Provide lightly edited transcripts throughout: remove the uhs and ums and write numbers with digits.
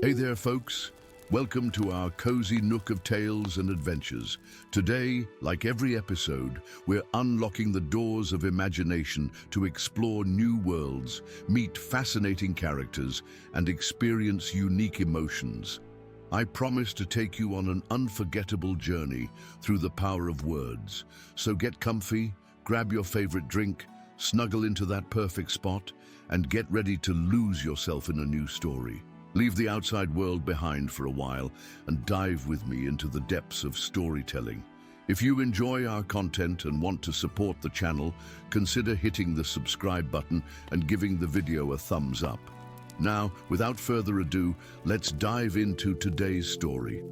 Hey there, folks. Welcome to our cozy nook of tales and adventures. Today, like every episode, we're unlocking the doors of imagination to explore new worlds, meet fascinating characters, and experience unique emotions. I promise to take you on an unforgettable journey through the power of words. So get comfy, grab your favorite drink, snuggle into that perfect spot, and get ready to lose yourself in a new story. Leave the outside world behind for a while and dive with me into the depths of storytelling. If you enjoy our content and want to support the channel, consider hitting the subscribe button and giving the video a thumbs up. Now, without further ado, let's dive into today's story.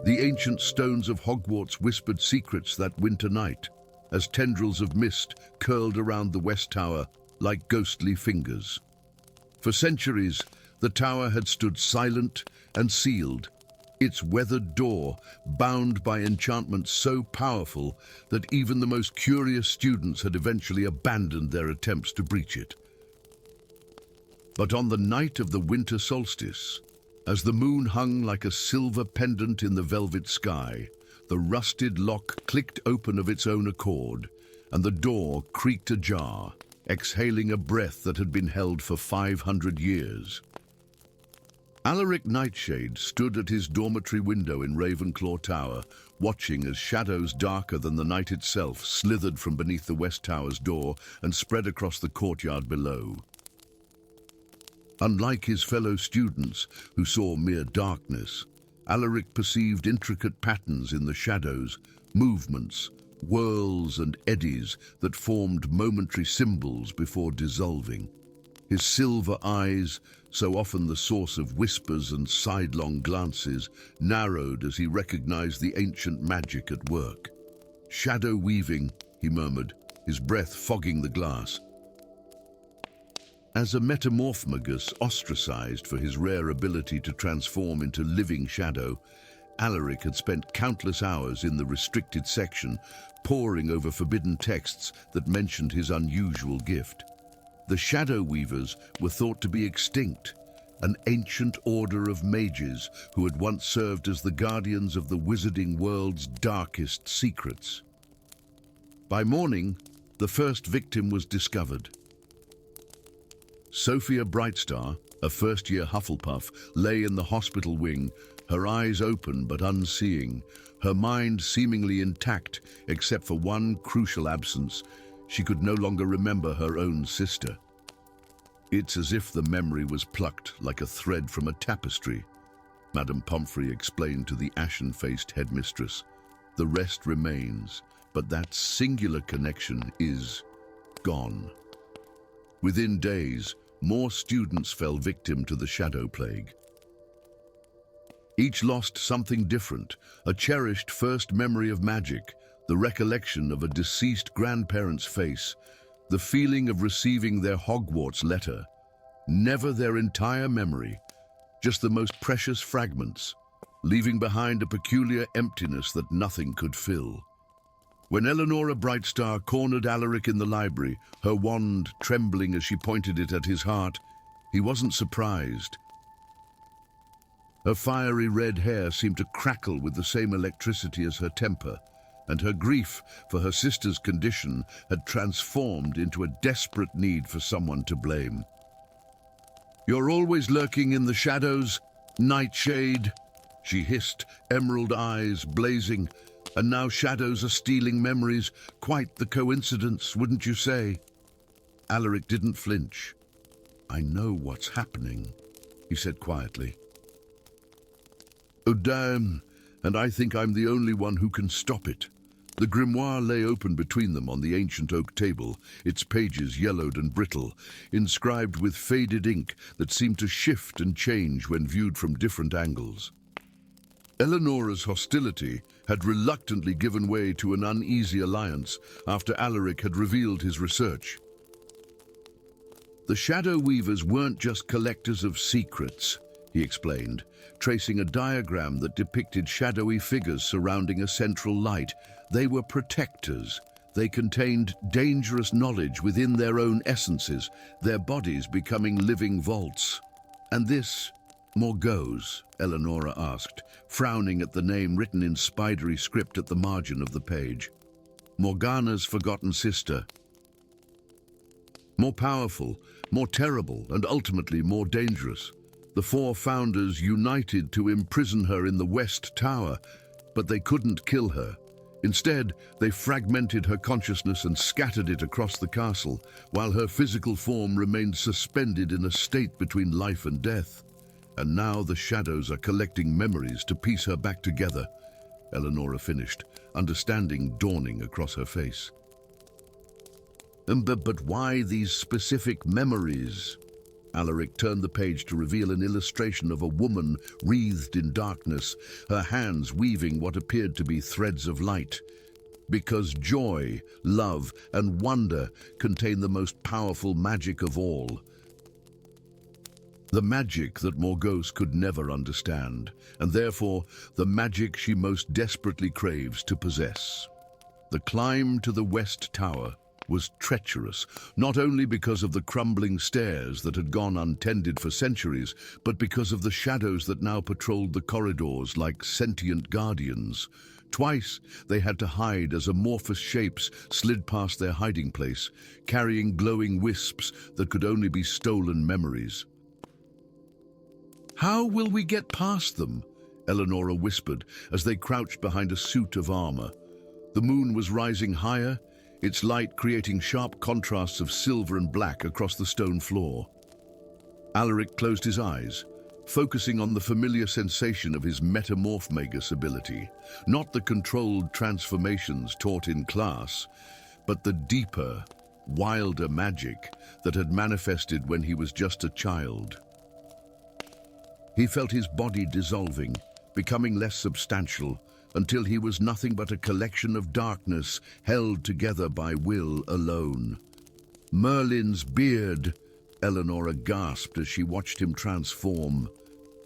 The ancient stones of Hogwarts whispered secrets that winter night, as tendrils of mist curled around the West Tower like ghostly fingers. For centuries, the tower had stood silent and sealed, its weathered door bound by enchantment so powerful that even the most curious students had eventually abandoned their attempts to breach it. But on the night of the winter solstice, as the moon hung like a silver pendant in the velvet sky, the rusted lock clicked open of its own accord, and the door creaked ajar, exhaling a breath that had been held for 500 years. Alaric Nightshade stood at his dormitory window in Ravenclaw Tower, watching as shadows darker than the night itself slithered from beneath the West Tower's door and spread across the courtyard below. Unlike his fellow students, who saw mere darkness, Alaric perceived intricate patterns in the shadows, movements, whirls and eddies that formed momentary symbols before dissolving. His silver eyes, so often the source of whispers and sidelong glances, narrowed as he recognized the ancient magic at work. "Shadow weaving," he murmured, his breath fogging the glass. As a metamorphmagus ostracized for his rare ability to transform into living shadow, Alaric had spent countless hours in the restricted section, poring over forbidden texts that mentioned his unusual gift. The Shadow Weavers were thought to be extinct, an ancient order of mages who had once served as the guardians of the wizarding world's darkest secrets. By morning, the first victim was discovered. Sophia Brightstar, a first-year Hufflepuff, lay in the hospital wing, her eyes open but unseeing, her mind seemingly intact except for one crucial absence. She could no longer remember her own sister. "It's as if the memory was plucked like a thread from a tapestry," Madame Pomfrey explained to the ashen-faced headmistress. "The rest remains, but that singular connection is gone." Within days, more students fell victim to the shadow plague. Each lost something different, a cherished first memory of magic, the recollection of a deceased grandparent's face, the feeling of receiving their Hogwarts letter. Never their entire memory, just the most precious fragments, leaving behind a peculiar emptiness that nothing could fill. When Eleanor Brightstar cornered Alaric in the library, her wand trembling as she pointed it at his heart, he wasn't surprised. Her fiery red hair seemed to crackle with the same electricity as her temper, and her grief for her sister's condition had transformed into a desperate need for someone to blame. "You're always lurking in the shadows, Nightshade," she hissed, emerald eyes blazing. "And now shadows are stealing memories. Quite the coincidence, wouldn't you say?" Alaric didn't flinch. "I know what's happening," he said quietly. "Oh, damn, and I think I'm the only one who can stop it." The grimoire lay open between them on the ancient oak table, its pages yellowed and brittle, inscribed with faded ink that seemed to shift and change when viewed from different angles. Eleanor's hostility had reluctantly given way to an uneasy alliance after Alaric had revealed his research. The Shadow Weavers weren't just collectors of secrets, he explained, tracing a diagram that depicted shadowy figures surrounding a central light. They were protectors, They contained dangerous knowledge within their own essences, their bodies becoming living vaults. "And this, Morgause?" Eleonora asked, frowning at the name written in spidery script at the margin of the page. "Morgana's forgotten sister. More powerful, more terrible, and ultimately more dangerous. The four founders united to imprison her in the West Tower, but they couldn't kill her. Instead, they fragmented her consciousness and scattered it across the castle, while her physical form remained suspended in a state between life and death. And now the shadows are collecting memories to piece her back together," Eleonora finished, understanding dawning across her face. But why these specific memories?" Alaric turned the page to reveal an illustration of a woman wreathed in darkness, her hands weaving what appeared to be threads of light. "Because joy, love, and wonder contain the most powerful magic of all. The magic that Morgause could never understand, and therefore the magic she most desperately craves to possess." The climb to the West Tower was treacherous, not only because of the crumbling stairs that had gone untended for centuries, but because of the shadows that now patrolled the corridors like sentient guardians. Twice they had to hide as amorphous shapes slid past their hiding place, carrying glowing wisps that could only be stolen memories. "How will we get past them?" Eleonora whispered as they crouched behind a suit of armor. The moon was rising higher, its light creating sharp contrasts of silver and black across the stone floor. Alaric closed his eyes, focusing on the familiar sensation of his metamorphmagus ability, not the controlled transformations taught in class, but the deeper, wilder magic that had manifested when he was just a child. He felt his body dissolving, becoming less substantial, until he was nothing but a collection of darkness held together by will alone. "Merlin's beard," Eleonora gasped as she watched him transform.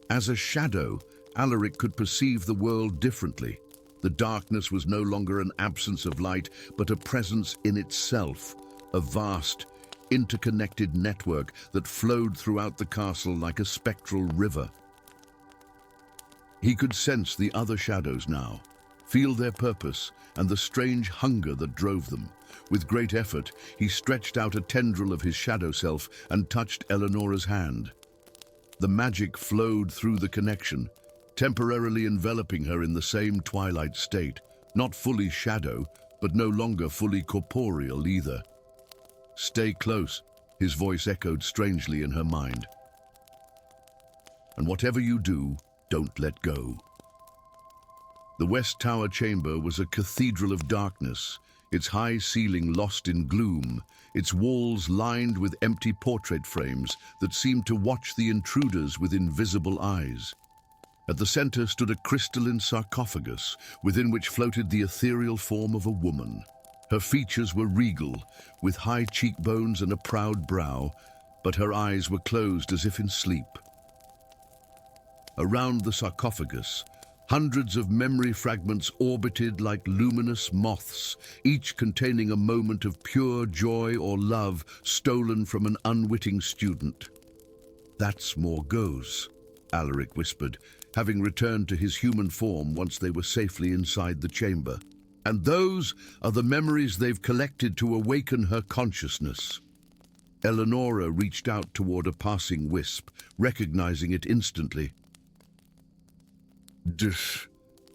As a shadow, Alaric could perceive the world differently. The darkness was no longer an absence of light, but a presence in itself, a vast, interconnected network that flowed throughout the castle like a spectral river. He could sense the other shadows now, feel their purpose and the strange hunger that drove them. With great effort, he stretched out a tendril of his shadow self and touched Eleonora's hand. The magic flowed through the connection, temporarily enveloping her in the same twilight state, not fully shadow, but no longer fully corporeal either. "Stay close," his voice echoed strangely in her mind. "And whatever you do, don't let go." The West Tower chamber was a cathedral of darkness, its high ceiling lost in gloom, its walls lined with empty portrait frames that seemed to watch the intruders with invisible eyes. At the center stood a crystalline sarcophagus, within which floated the ethereal form of a woman. Her features were regal, with high cheekbones and a proud brow, but her eyes were closed as if in sleep. Around the sarcophagus, hundreds of memory fragments orbited like luminous moths, each containing a moment of pure joy or love stolen from an unwitting student. "That's Morgause," Alaric whispered, having returned to his human form once they were safely inside the chamber. "And those are the memories they've collected to awaken her consciousness." Eleonora reached out toward a passing wisp, recognizing it instantly.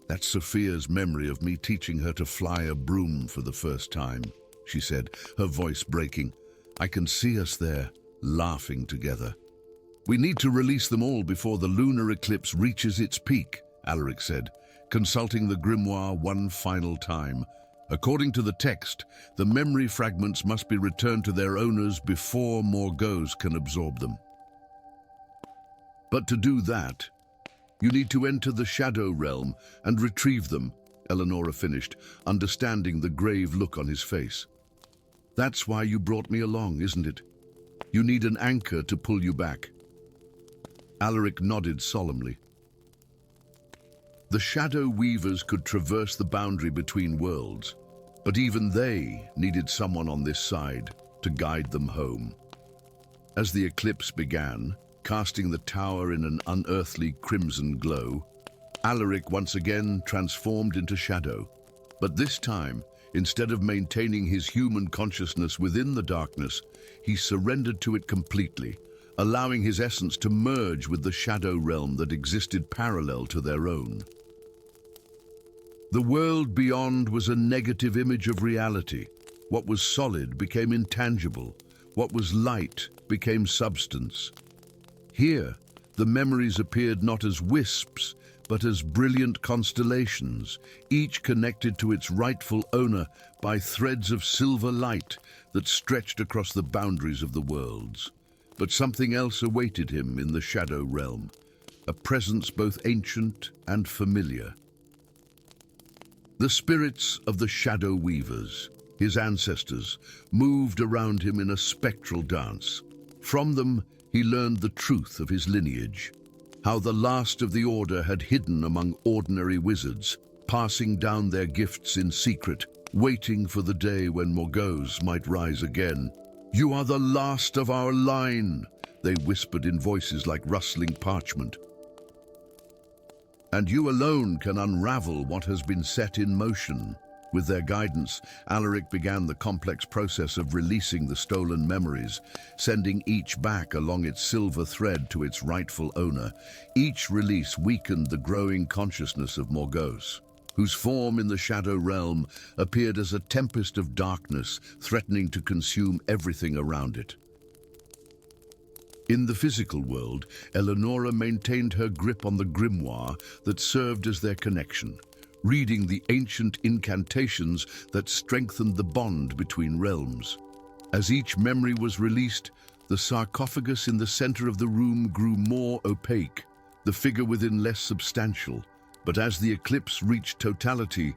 "That's Sophia's memory of me teaching her to fly a broom for the first time," she said, her voice breaking. "I can see us there, laughing together." "We need to release them all before the lunar eclipse reaches its peak," Alaric said, consulting the grimoire one final time. According to the text, the memory fragments must be returned to their owners before Morgause can absorb them. "But to do that, you need to enter the shadow realm and retrieve them," Eleonora finished, understanding the grave look on his face. "That's why you brought me along, isn't it? You need an anchor to pull you back." Alaric nodded solemnly. The shadow weavers could traverse the boundary between worlds. But even they needed someone on this side to guide them home. As the eclipse began, casting the tower in an unearthly crimson glow, Alaric once again transformed into shadow. But this time, instead of maintaining his human consciousness within the darkness, he surrendered to it completely, allowing his essence to merge with the shadow realm that existed parallel to their own. The world beyond was a negative image of reality. What was solid became intangible. What was light became substance. Here, the memories appeared not as wisps, but as brilliant constellations, each connected to its rightful owner by threads of silver light that stretched across the boundaries of the worlds. But something else awaited him in the shadow realm, a presence both ancient and familiar. The spirits of the shadow weavers, his ancestors, moved around him in a spectral dance. From them, he learned the truth of his lineage, how the last of the order had hidden among ordinary wizards, passing down their gifts in secret, waiting for the day when Morgause might rise again. "You are the last of our line," they whispered in voices like rustling parchment. "And you alone can unravel what has been set in motion." With their guidance, Alaric began the complex process of releasing the stolen memories, sending each back along its silver thread to its rightful owner. Each release weakened the growing consciousness of Morgause, whose form in the shadow realm appeared as a tempest of darkness, threatening to consume everything around it. In the physical world, Eleonora maintained her grip on the grimoire that served as their connection, reading the ancient incantations that strengthened the bond between realms. As each memory was released, the sarcophagus in the center of the room grew more opaque, the figure within less substantial. But as the eclipse reached totality,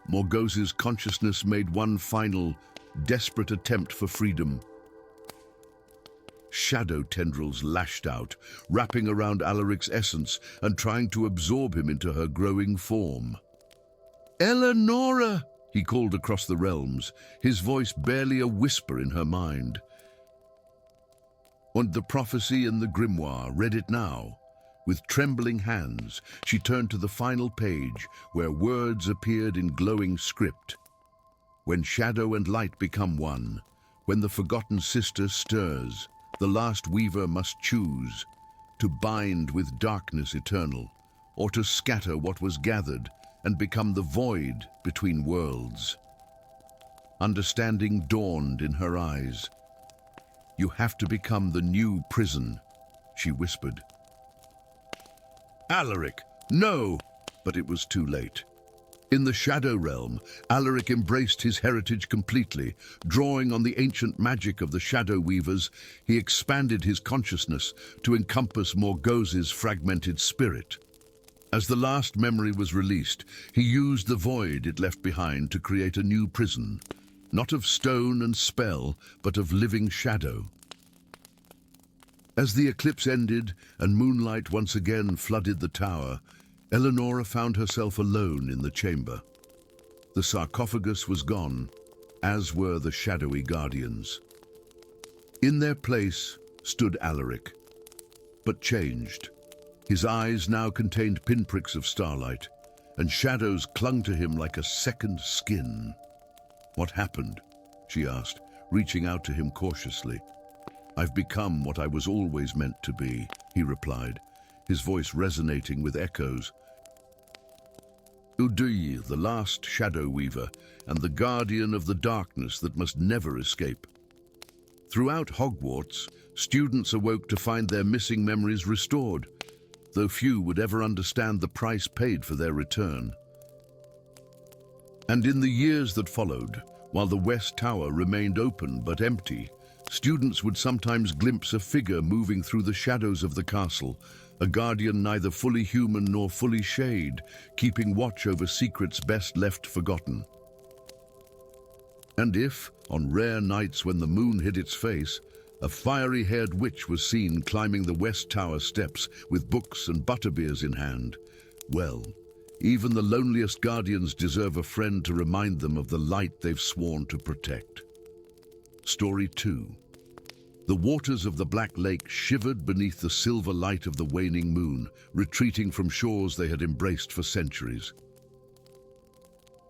Morgause's consciousness made one final, desperate attempt for freedom. Shadow tendrils lashed out, wrapping around Alaric's essence and trying to absorb him into her growing form. "Eleonora!" he called across the realms, his voice barely a whisper in her mind. And the prophecy in the grimoire read it now. With trembling hands, she turned to the final page, where words appeared in glowing script. "When shadow and light become one, when the forgotten sister stirs, the last weaver must choose, to bind with darkness eternal, or to scatter what was gathered and become the void between worlds." Understanding dawned in her eyes. "You have to become the new prison," she whispered. "Alaric, no!" But it was too late. In the shadow realm, Alaric embraced his heritage completely. Drawing on the ancient magic of the shadow weavers, he expanded his consciousness to encompass Morgause's fragmented spirit. As the last memory was released, he used the void it left behind to create a new prison, not of stone and spell, but of living shadow. As the eclipse ended and moonlight once again flooded the tower, Eleonora found herself alone in the chamber. The sarcophagus was gone, as were the shadowy guardians. In their place stood Alaric, but changed. His eyes now contained pinpricks of starlight, and shadows clung to him like a second skin. "What happened?" she asked, reaching out to him cautiously. "I've become what I was always meant to be," he replied, his voice resonating with echoes. "Uduyi, the last shadow weaver, and the guardian of the darkness that must never escape." Throughout Hogwarts, students awoke to find their missing memories restored, though few would ever understand the price paid for their return. And in the years that followed, while the West Tower remained open but empty, students would sometimes glimpse a figure moving through the shadows of the castle, a guardian neither fully human nor fully shade, keeping watch over secrets best left forgotten. And if, on rare nights when the moon hid its face, a fiery-haired witch was seen climbing the West Tower steps with books and butterbeers in hand, well, Even the loneliest guardians deserve a friend to remind them of the light they've sworn to protect. Story 2. The waters of the Black Lake shivered beneath the silver light of the waning moon, retreating from shores they had embraced for centuries.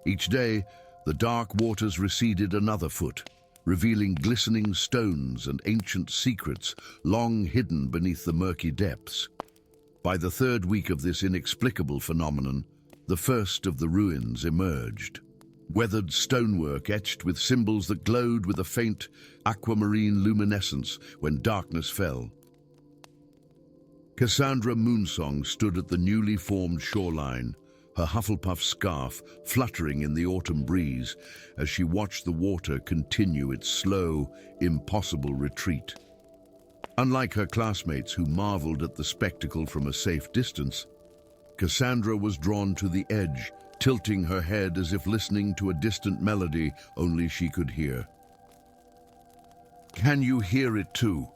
Each day, the dark waters receded another foot, revealing glistening stones and ancient secrets long hidden beneath the murky depths. By the third week of this inexplicable phenomenon, the first of the ruins emerged. Weathered stonework etched with symbols that glowed with a faint aquamarine luminescence when darkness fell. Cassandra Moonsong stood at the newly formed shoreline, her Hufflepuff scarf fluttering in the autumn breeze as she watched the water continue its slow, impossible retreat. Unlike her classmates who marveled at the spectacle from a safe distance, Cassandra was drawn to the edge, tilting her head as if listening to a distant melody only she could hear. "Can you hear it too?"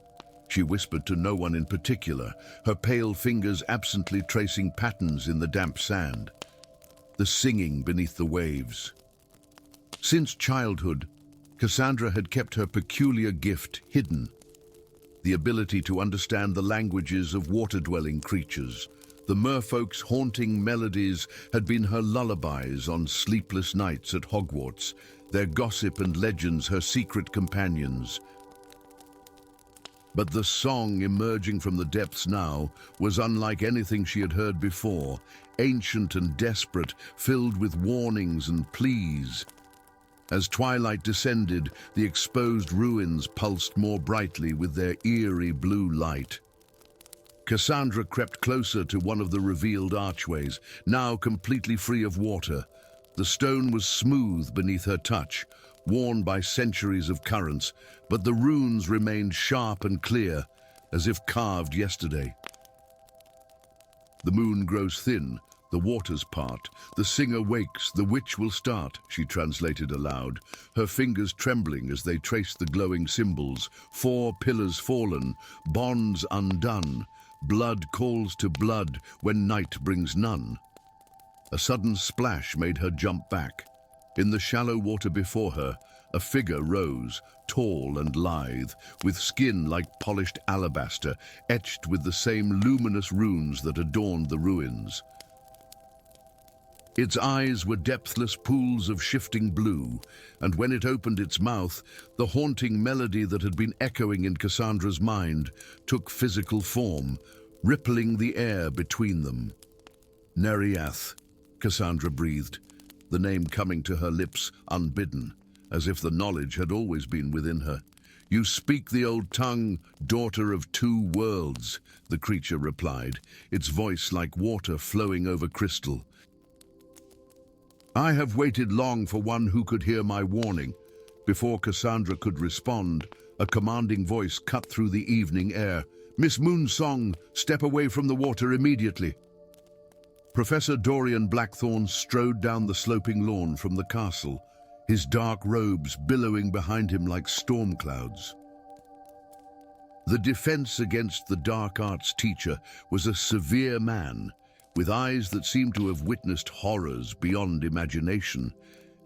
she whispered to no one in particular, her pale fingers absently tracing patterns in the damp sand. The singing beneath the waves. Since childhood, Cassandra had kept her peculiar gift hidden, the ability to understand the languages of water-dwelling creatures. The merfolk's haunting melodies had been her lullabies on sleepless nights at Hogwarts, their gossip and legends her secret companions. But the song emerging from the depths now was unlike anything she had heard before, ancient and desperate, filled with warnings and pleas. As twilight descended, the exposed ruins pulsed more brightly with their eerie blue light. Cassandra crept closer to one of the revealed archways, now completely free of water. The stone was smooth beneath her touch, worn by centuries of currents, but the runes remained sharp and clear, as if carved yesterday. "The moon grows thin, the waters part, the singer wakes, the witch will start," she translated aloud, her fingers trembling as they traced the glowing symbols. 4 pillars fallen, bonds undone. Blood calls to blood when night brings none. A sudden splash made her jump back. In the shallow water before her, a figure rose, tall and lithe, with skin like polished alabaster, etched with the same luminous runes that adorned the ruins. Its eyes were depthless pools of shifting blue, and when it opened its mouth, the haunting melody that had been echoing in Cassandra's mind took physical form, rippling the air between them. "Nereath," Cassandra breathed, the name coming to her lips unbidden, as if the knowledge had always been within her. "You speak the old tongue, daughter of 2 worlds," the creature replied, its voice like water flowing over crystal. "I have waited long for one who could hear my warning." Before Cassandra could respond, a commanding voice cut through the evening air. "Miss Moonsong, step away from the water immediately." Professor Dorian Blackthorne strode down the sloping lawn from the castle, his dark robes billowing behind him like storm clouds. The defense against the dark arts teacher was a severe man, with eyes that seemed to have witnessed horrors beyond imagination,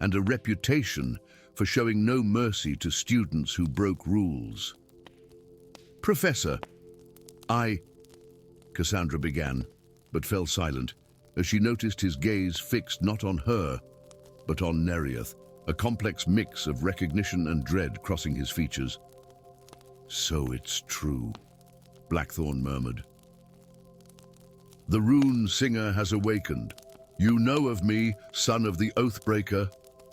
and a reputation for showing no mercy to students who broke rules. "Professor, Cassandra began, but fell silent, as she noticed his gaze fixed not on her, but on Nereath, a complex mix of recognition and dread crossing his features. "So it's true," Blackthorne murmured. "The rune singer has awakened. You know of me, son of the Oathbreaker."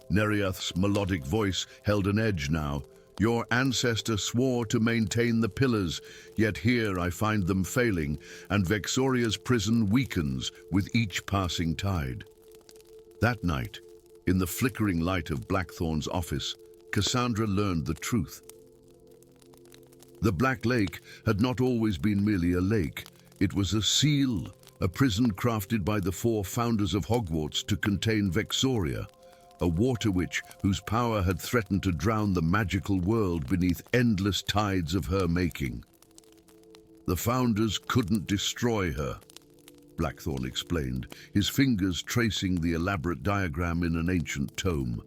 Nereath's melodic voice held an edge now. "Your ancestor swore to maintain the pillars, yet here I find them failing, and Vexoria's prison weakens with each passing tide." That night, in the flickering light of Blackthorne's office, Cassandra learned the truth. The Black Lake had not always been merely a lake. It was a seal, a prison crafted by the 4 founders of Hogwarts to contain Vexoria, a water witch whose power had threatened to drown the magical world beneath endless tides of her making. The founders couldn't destroy her. Blackthorn explained, his fingers tracing the elaborate diagram in an ancient tome.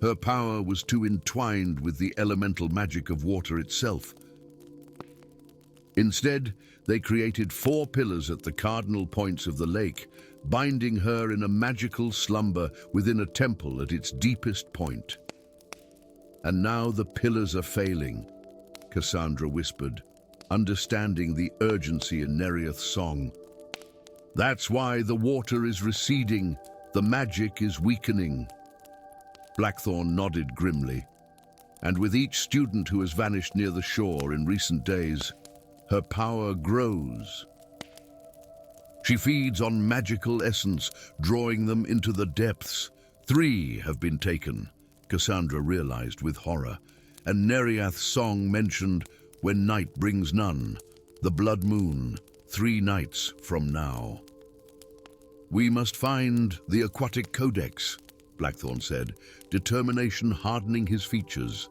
Her power was too entwined with the elemental magic of water itself. Instead, they created 4 pillars at the cardinal points of the lake, binding her in a magical slumber within a temple at its deepest point. "And now the pillars are failing," Cassandra whispered, understanding the urgency in Nereith's song. "That's why the water is receding, the magic is weakening." Blackthorn nodded grimly, and with each student who has vanished near the shore in recent days, her power grows. She feeds on magical essence, drawing them into the depths. 3 have been taken, Cassandra realized with horror, and Nereith's song mentioned, "When night brings none, the blood moon, 3 nights from now." "We must find the aquatic codex," Blackthorn said, determination hardening his features.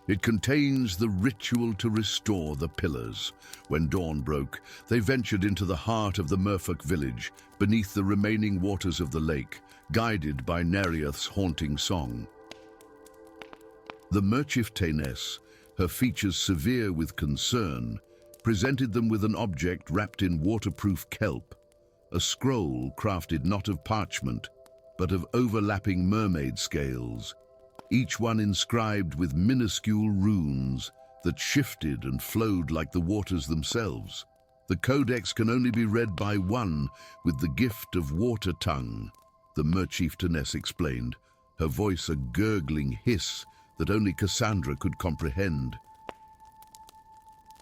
It contains the ritual to restore the pillars." When dawn broke, they ventured into the heart of the merfolk village, beneath the remaining waters of the lake, guided by Nereith's haunting song. The Merchiftainess, her features severe with concern, presented them with an object wrapped in waterproof kelp, a scroll crafted not of parchment, but of overlapping mermaid scales, each one inscribed with minuscule runes that shifted and flowed like the waters themselves. "The codex can only be read by one with the gift of water tongue," the Merchiftainess explained, her voice a gurgling hiss that only Cassandra could comprehend.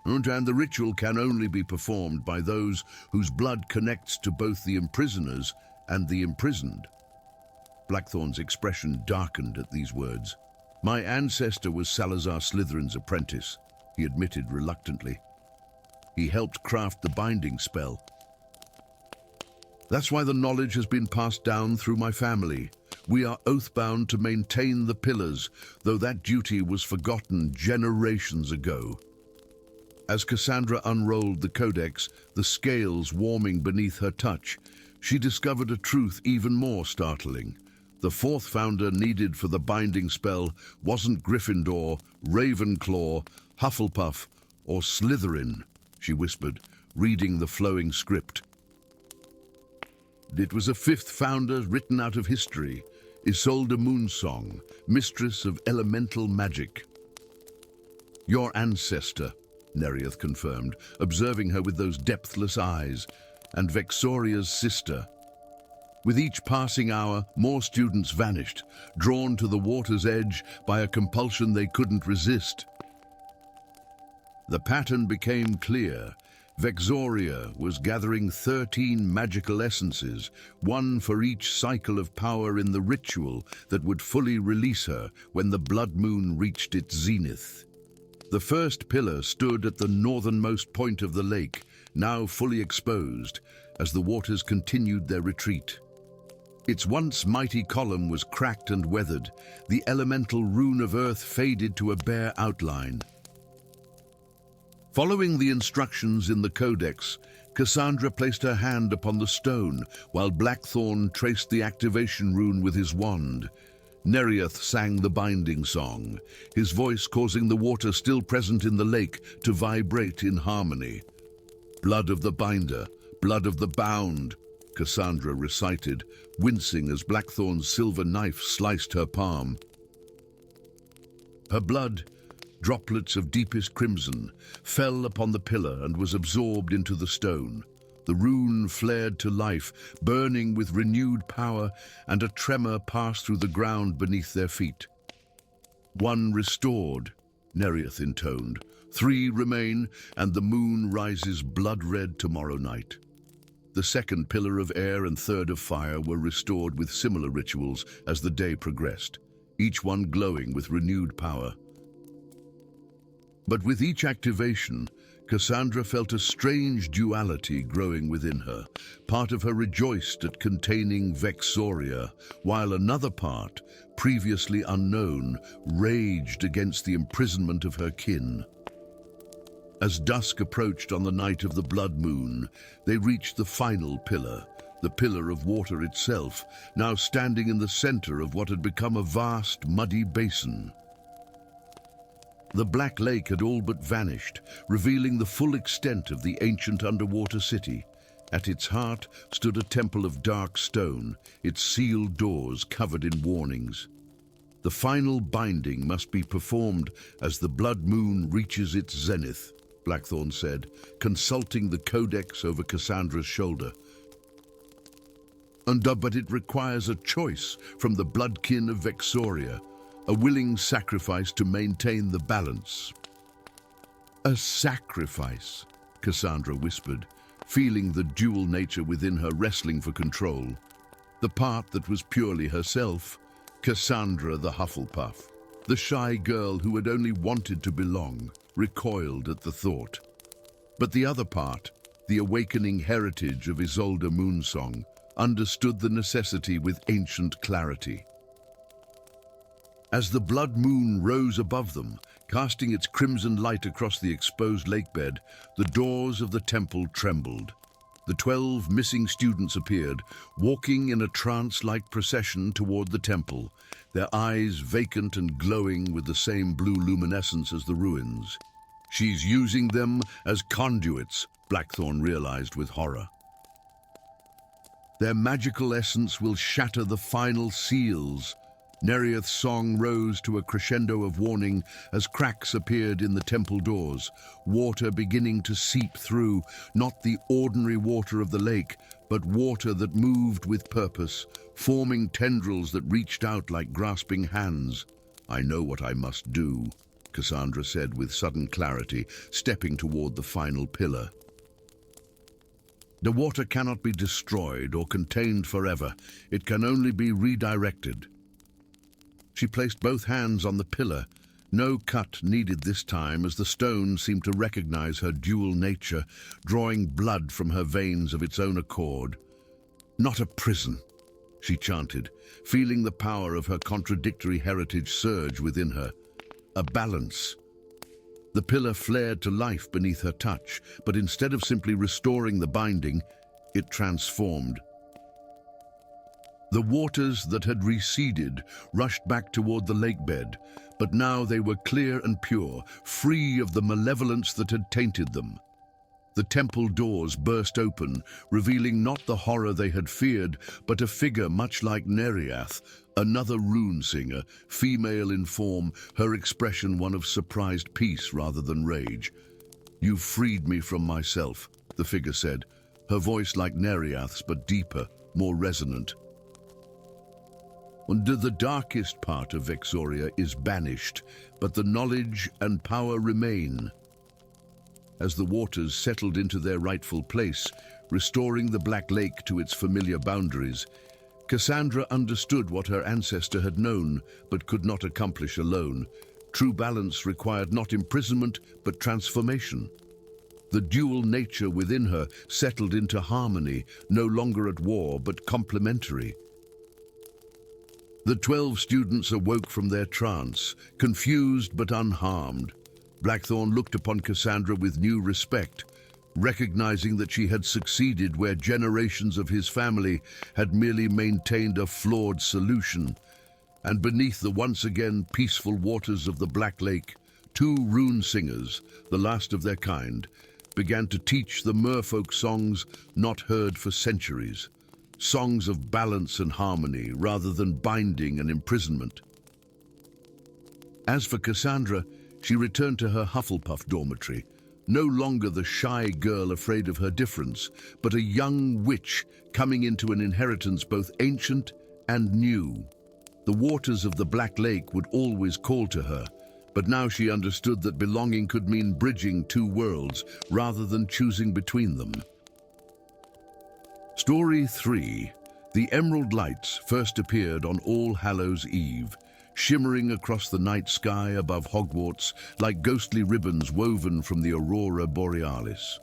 "And the ritual can only be performed by those whose blood connects to both the imprisoners and the imprisoned." Blackthorn's expression darkened at these words. "My ancestor was Salazar Slytherin's apprentice," he admitted reluctantly. "He helped craft the binding spell. That's why the knowledge has been passed down through my family. We are oath-bound to maintain the pillars, though that duty was forgotten generations ago." As Cassandra unrolled the codex, the scales warming beneath her touch, she discovered a truth even more startling. The 4th founder needed for the binding spell wasn't Gryffindor, Ravenclaw, Hufflepuff, or Slytherin, she whispered, reading the flowing script. It was a 5th founder written out of history, Isolde Moonsong, mistress of elemental magic. "Your ancestor," Nereith confirmed, observing her with those depthless eyes, "and Vexoria's sister." With each passing hour, more students vanished, drawn to the water's edge by a compulsion they couldn't resist. The pattern became clear. Vexoria was gathering 13 magical essences, one for each cycle of power in the ritual that would fully release her when the blood moon reached its zenith. The first pillar stood at the northernmost point of the lake, now fully exposed, as the waters continued their retreat. Its once mighty column was cracked and weathered, the elemental rune of earth faded to a bare outline. Following the instructions in the codex, Cassandra placed her hand upon the stone, while Blackthorn traced the activation rune with his wand. Nereith sang the binding song, his voice causing the water still present in the lake to vibrate in harmony. "Blood of the binder, blood of the bound," Cassandra recited, wincing as Blackthorn's silver knife sliced her palm. Her blood, droplets of deepest crimson, fell upon the pillar and was absorbed into the stone. The rune flared to life, burning with renewed power, and a tremor passed through the ground beneath their feet. "One restored," Nereith intoned. 3 remain, and the moon rises blood-red tomorrow night." The 2nd pillar of air and 3rd of fire were restored with similar rituals as the day progressed, each one glowing with renewed power. But with each activation, Cassandra felt a strange duality growing within her. Part of her rejoiced at containing Vexoria, while another part, previously unknown, raged against the imprisonment of her kin. As dusk approached on the night of the blood moon, they reached the final pillar, the pillar of water itself, now standing in the center of what had become a vast, muddy basin. The Black Lake had all but vanished, revealing the full extent of the ancient underwater city. At its heart stood a temple of dark stone, its sealed doors covered in warnings. The final binding must be performed as the blood moon reaches its zenith, Blackthorn said, consulting the codex over Cassandra's shoulder. But it requires a choice from the bloodkin of Vexoria, a willing sacrifice to maintain the balance. A sacrifice, Cassandra whispered, feeling the dual nature within her wrestling for control. The part that was purely herself, Cassandra the Hufflepuff, the shy girl who had only wanted to belong, recoiled at the thought. But the other part, the awakening heritage of Isolde Moonsong, understood the necessity with ancient clarity. As the blood moon rose above them, casting its crimson light across the exposed lakebed, the doors of the temple trembled. The 12 missing students appeared, walking in a trance-like procession toward the temple, their eyes vacant and glowing with the same blue luminescence as the ruins. She's using them as conduits, Blackthorn realized with horror. Their magical essence will shatter the final seals. Nereath's song rose to a crescendo of warning as cracks appeared in the temple doors, water beginning to seep through, not the ordinary water of the lake, but water that moved with purpose, forming tendrils that reached out like grasping hands. "I know what I must do," Cassandra said with sudden clarity, stepping toward the final pillar. The water cannot be destroyed or contained forever. It can only be redirected. She placed both hands on the pillar. No cut needed this time, as the stone seemed to recognize her dual nature, drawing blood from her veins of its own accord. "Not a prison," she chanted, feeling the power of her contradictory heritage surge within her. "A balance." The pillar flared to life beneath her touch, but instead of simply restoring the binding, it transformed. The waters that had receded rushed back toward the lakebed, but now they were clear and pure, free of the malevolence that had tainted them. The temple doors burst open, revealing not the horror they had feared, but a figure much like Nereath, another rune singer, female in form, her expression one of surprised peace rather than rage. "You've freed me from myself," the figure said, her voice like Nereath's but deeper, more resonant. "And the darkest part of Vexoria is banished, but the knowledge and power remain." As the waters settled into their rightful place, restoring the Black Lake to its familiar boundaries, Cassandra understood what her ancestor had known, but could not accomplish alone. True balance required not imprisonment, but transformation. The dual nature within her settled into harmony, no longer at war, but complementary. The 12 students awoke from their trance, confused but unharmed. Blackthorn looked upon Cassandra with new respect, recognizing that she had succeeded where generations of his family had merely maintained a flawed solution. And beneath the once again peaceful waters of the Black Lake, 2 rune singers, the last of their kind, began to teach the merfolk songs not heard for centuries. Songs of balance and harmony rather than binding and imprisonment. As for Cassandra, she returned to her Hufflepuff dormitory, no longer the shy girl afraid of her difference, but a young witch coming into an inheritance both ancient and new. The waters of the Black Lake would always call to her, but now she understood that belonging could mean bridging 2 worlds rather than choosing between them. Story 3. The Emerald Lights first appeared on All Hallows' Eve, shimmering across the night sky above Hogwarts like ghostly ribbons woven from the Aurora Borealis.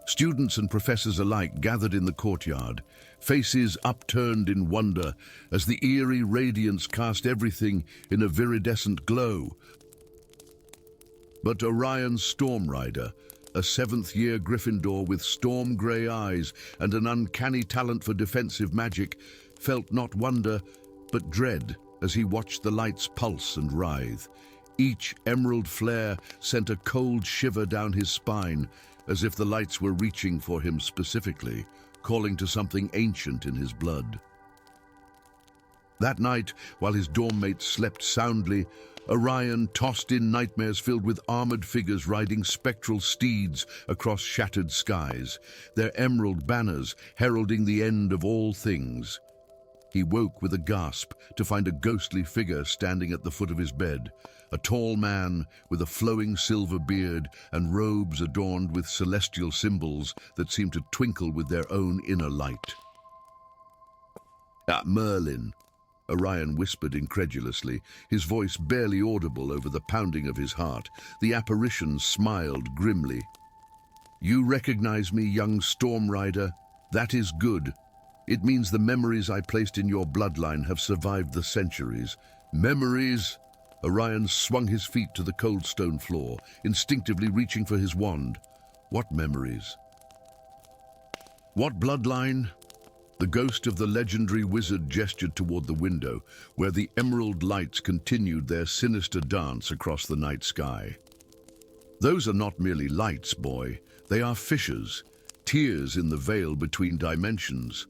Students and professors alike gathered in the courtyard, faces upturned in wonder as the eerie radiance cast everything in a viridescent glow. But Orion Stormrider, a seventh-year Gryffindor with storm-grey eyes and an uncanny talent for defensive magic, felt not wonder, but dread as he watched the lights pulse and writhe. Each emerald flare sent a cold shiver down his spine, as if the lights were reaching for him specifically, calling to something ancient in his blood. That night, while his dorm mates slept soundly, Orion tossed in nightmares filled with armored figures riding spectral steeds across shattered skies, their emerald banners heralding the end of all things. He woke with a gasp to find a ghostly figure standing at the foot of his bed, a tall man with a flowing silver beard and robes adorned with celestial symbols that seemed to twinkle with their own inner light. "Ah, Merlin," Orion whispered incredulously, his voice barely audible over the pounding of his heart. The apparition smiled grimly. "You recognize me, young Storm Rider? That is good. It means the memories I placed in your bloodline have survived the centuries." "Memories?" Orion swung his feet to the cold stone floor, instinctively reaching for his wand. "What memories? What bloodline?" The ghost of the legendary wizard gestured toward the window, where the emerald lights continued their sinister dance across the night sky. "Those are not merely lights, boy. They are fissures, tears in the veil between dimensions.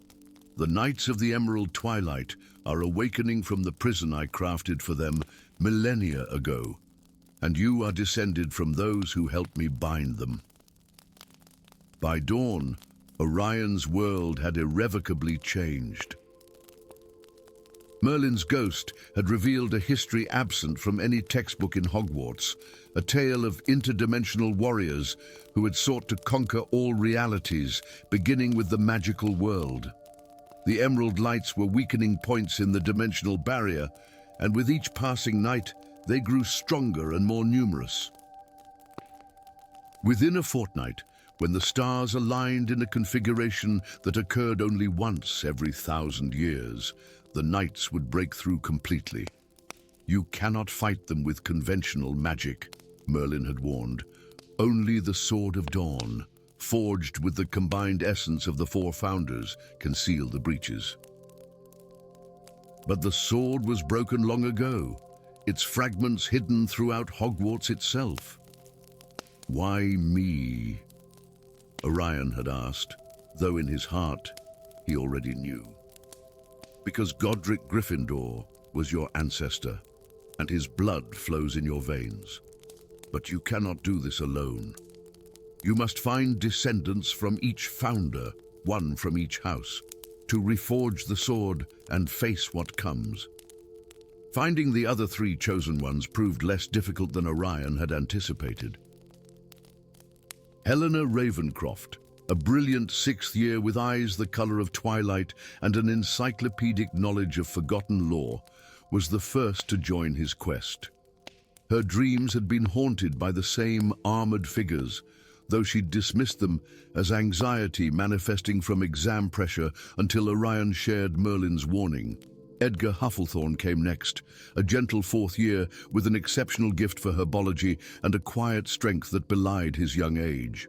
The Knights of the Emerald Twilight are awakening from the prison I crafted for them millennia ago, and you are descended from those who helped me bind them." By dawn, Orion's world had irrevocably changed. Merlin's ghost had revealed a history absent from any textbook in Hogwarts, a tale of interdimensional warriors who had sought to conquer all realities, beginning with the magical world. The emerald lights were weakening points in the dimensional barrier, and with each passing night, they grew stronger and more numerous. Within a fortnight, when the stars aligned in a configuration that occurred only once every 1,000 years, the Knights would break through completely. "You cannot fight them with conventional magic," Merlin had warned. "Only the Sword of Dawn, forged with the combined essence of the four founders, can seal the breaches." But the sword was broken long ago, its fragments hidden throughout Hogwarts itself. "Why me?" Orion had asked, though in his heart he already knew. "Because Godric Gryffindor was your ancestor, and his blood flows in your veins. But you cannot do this alone. You must find descendants from each founder, one from each house, to reforge the sword and face what comes." Finding the other three chosen ones proved less difficult than Orion had anticipated. Helena Ravencroft, a brilliant sixth year with eyes the color of twilight and an encyclopedic knowledge of forgotten lore, was the first to join his quest. Her dreams had been haunted by the same armored figures, though she dismissed them as anxiety manifesting from exam pressure until Orion shared Merlin's warning. Edgar Hufflepuff came next, a gentle fourth year with an exceptional gift for herbology and a quiet strength that belied his young age.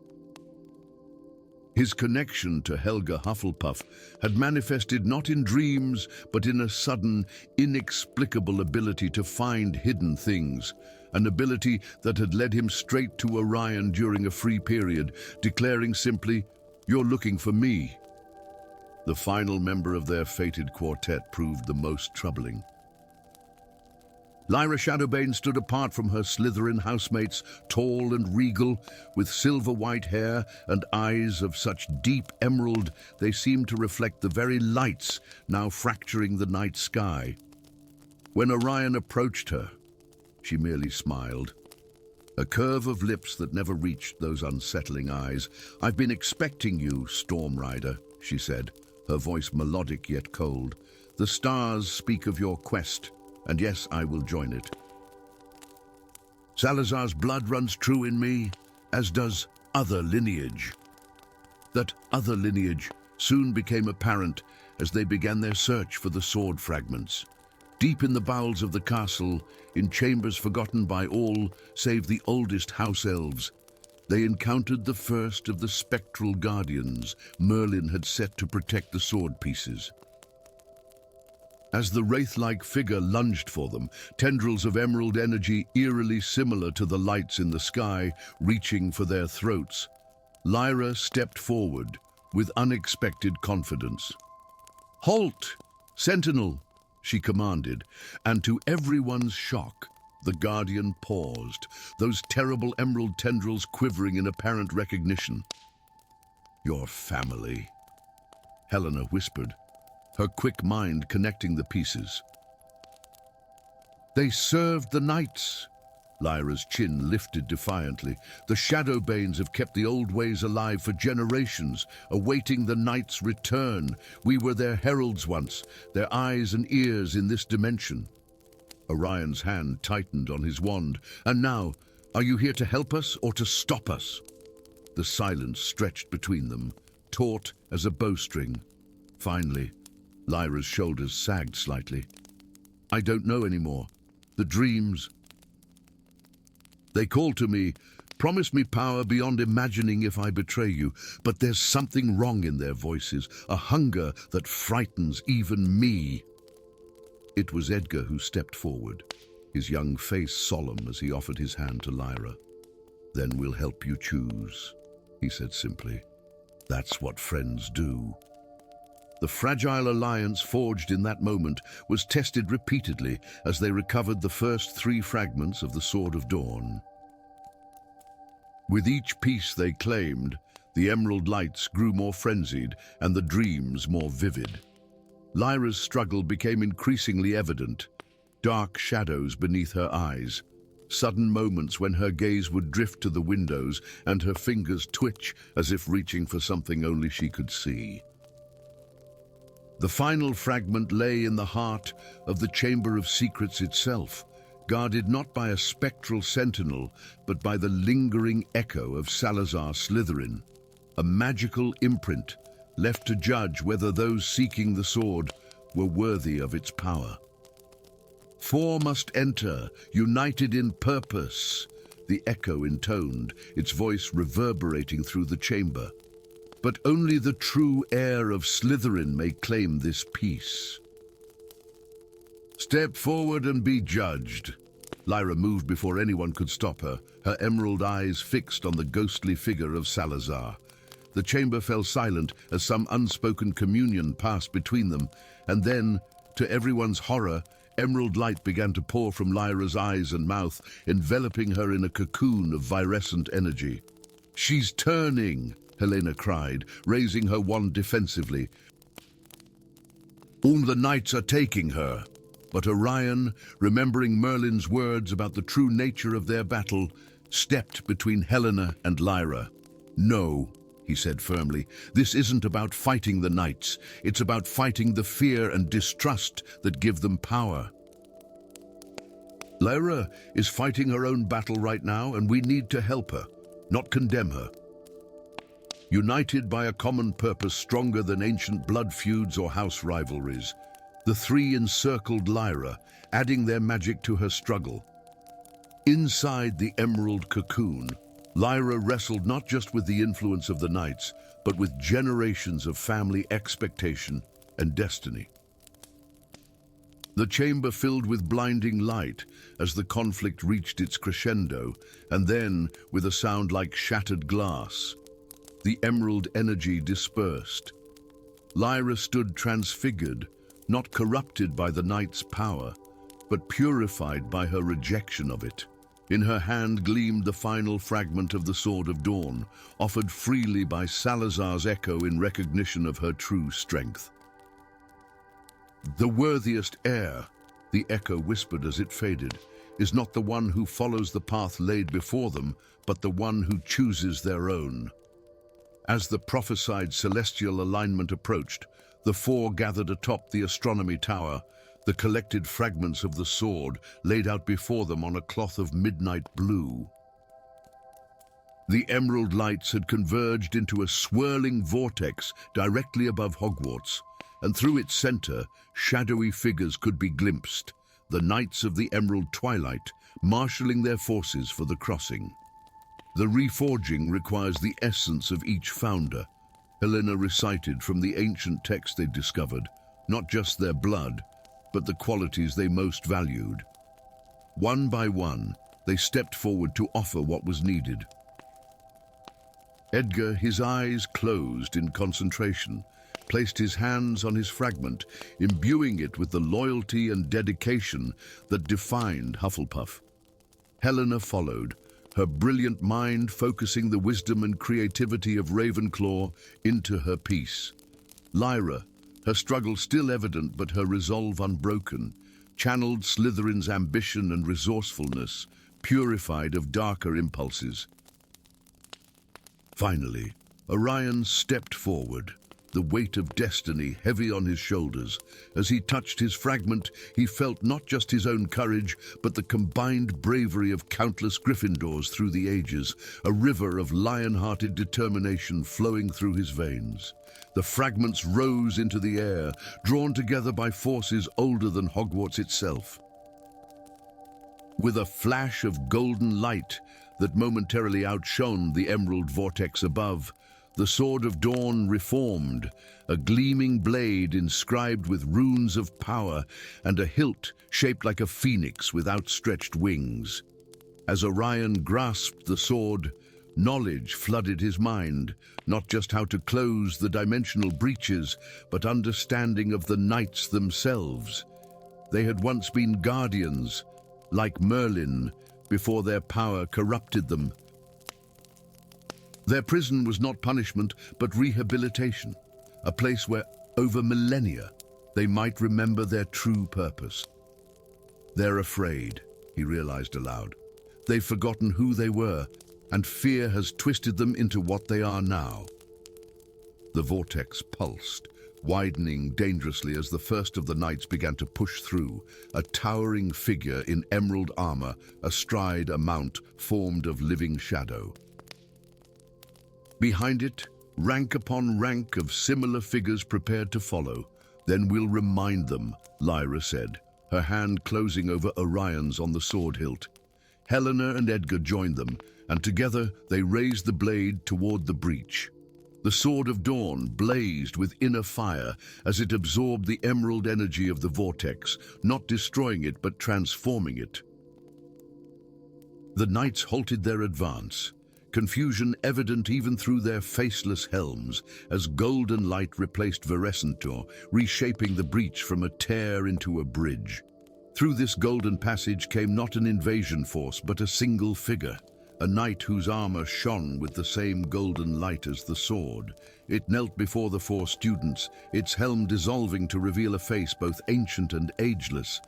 His connection to Helga Hufflepuff had manifested not in dreams, but in a sudden, inexplicable ability to find hidden things, an ability that had led him straight to Orion during a free period, declaring simply, "You're looking for me." The final member of their fated quartet proved the most troubling. Lyra Shadowbane stood apart from her Slytherin housemates, tall and regal, with silver-white hair and eyes of such deep emerald they seemed to reflect the very lights now fracturing the night sky. When Orion approached her, she merely smiled, a curve of lips that never reached those unsettling eyes. "I've been expecting you, Storm Rider," she said, her voice melodic yet cold. "The stars speak of your quest, and yes, I will join it. Salazar's blood runs true in me, as does other lineage." That other lineage soon became apparent as they began their search for the sword fragments. Deep in the bowels of the castle, in chambers forgotten by all save the oldest house elves, they encountered the first of the spectral guardians Merlin had set to protect the sword pieces. As the wraith-like figure lunged for them, tendrils of emerald energy eerily similar to the lights in the sky reaching for their throats, Lyra stepped forward with unexpected confidence. "Halt, Sentinel!" she commanded, and to everyone's shock, the Guardian paused, those terrible emerald tendrils quivering in apparent recognition. "Your family," Helena whispered, her quick mind connecting the pieces. "They served the knights." Lyra's chin lifted defiantly. "The Shadowbanes have kept the old ways alive for generations, awaiting the knights' return. We were their heralds once, their eyes and ears in this dimension." Orion's hand tightened on his wand. "And now, are you here to help us or to stop us?" The silence stretched between them, taut as a bowstring. Finally, Lyra's shoulders sagged slightly. "I don't know anymore. The dreams... They call to me, promise me power beyond imagining if I betray you, but there's something wrong in their voices, a hunger that frightens even me." It was Edgar who stepped forward, his young face solemn as he offered his hand to Lyra. "Then we'll help you choose," he said simply. "That's what friends do." The fragile alliance forged in that moment was tested repeatedly as they recovered the first 3 fragments of the Sword of Dawn. With each piece they claimed, the emerald lights grew more frenzied and the dreams more vivid. Lyra's struggle became increasingly evident, dark shadows beneath her eyes, sudden moments when her gaze would drift to the windows and her fingers twitch as if reaching for something only she could see. The final fragment lay in the heart of the Chamber of Secrets itself, guarded not by a spectral sentinel, but by the lingering echo of Salazar Slytherin, a magical imprint left to judge whether those seeking the sword were worthy of its power. "4 must enter, united in purpose," the echo intoned, its voice reverberating through the chamber. "But only the true heir of Slytherin may claim this peace." "Step forward and be judged." Lyra moved before anyone could stop her, her emerald eyes fixed on the ghostly figure of Salazar. The chamber fell silent as some unspoken communion passed between them, and then, to everyone's horror, emerald light began to pour from Lyra's eyes and mouth, enveloping her in a cocoon of virescent energy. "She's turning!" Helena cried, raising her wand defensively. "All the knights are taking her." But Orion, remembering Merlin's words about the true nature of their battle, stepped between Helena and Lyra. "No," he said firmly, "this isn't about fighting the knights. It's about fighting the fear and distrust that give them power. Lyra is fighting her own battle right now, and we need to help her, not condemn her. United by a common purpose stronger than ancient blood feuds or house rivalries, the 3 encircled Lyra, adding their magic to her struggle. Inside the emerald cocoon, Lyra wrestled not just with the influence of the knights, but with generations of family expectation and destiny. The chamber filled with blinding light as the conflict reached its crescendo, and then, with a sound like shattered glass, the emerald energy dispersed. Lyra stood transfigured, not corrupted by the knight's power, but purified by her rejection of it. In her hand gleamed the final fragment of the Sword of Dawn, offered freely by Salazar's echo in recognition of her true strength. "The worthiest heir," the echo whispered as it faded, "is not the one who follows the path laid before them, but the one who chooses their own." As the prophesied celestial alignment approached, the 4 gathered atop the astronomy tower, the collected fragments of the sword laid out before them on a cloth of midnight blue. The emerald lights had converged into a swirling vortex directly above Hogwarts, and through its center, shadowy figures could be glimpsed, the Knights of the Emerald Twilight, marshalling their forces for the crossing. The reforging requires the essence of each founder. Helena recited from the ancient text they discovered, not just their blood, but the qualities they most valued. One by one, they stepped forward to offer what was needed. Edgar, his eyes closed in concentration, placed his hands on his fragment, imbuing it with the loyalty and dedication that defined Hufflepuff. Helena followed, her brilliant mind focusing the wisdom and creativity of Ravenclaw into her piece. Lyra, her struggle still evident but her resolve unbroken, channeled Slytherin's ambition and resourcefulness, purified of darker impulses. Finally, Orion stepped forward, the weight of destiny heavy on his shoulders. As he touched his fragment, he felt not just his own courage, but the combined bravery of countless Gryffindors through the ages, a river of lion-hearted determination flowing through his veins. The fragments rose into the air, drawn together by forces older than Hogwarts itself. With a flash of golden light that momentarily outshone the emerald vortex above, the Sword of Dawn reformed, a gleaming blade inscribed with runes of power and a hilt shaped like a phoenix with outstretched wings. As Orion grasped the sword, knowledge flooded his mind, not just how to close the dimensional breaches, but understanding of the knights themselves. They had once been guardians, like Merlin, before their power corrupted them. Their prison was not punishment, but rehabilitation, a place where, over millennia, they might remember their true purpose. They're afraid, he realized aloud. They've forgotten who they were, and fear has twisted them into what they are now. The vortex pulsed, widening dangerously as the first of the knights began to push through, a towering figure in emerald armor, astride a mount formed of living shadow. Behind it, rank upon rank of similar figures prepared to follow. Then we'll remind them, Lyra said, her hand closing over Orion's on the sword hilt. Helena and Edgar joined them, and together they raised the blade toward the breach. The Sword of Dawn blazed with inner fire as it absorbed the emerald energy of the vortex, not destroying it but transforming it. The knights halted their advance, confusion evident even through their faceless helms, as golden light replaced Verescentor, reshaping the breach from a tear into a bridge. Through this golden passage came not an invasion force, but a single figure, a knight whose armor shone with the same golden light as the sword. It knelt before the four students, its helm dissolving to reveal a face both ancient and ageless.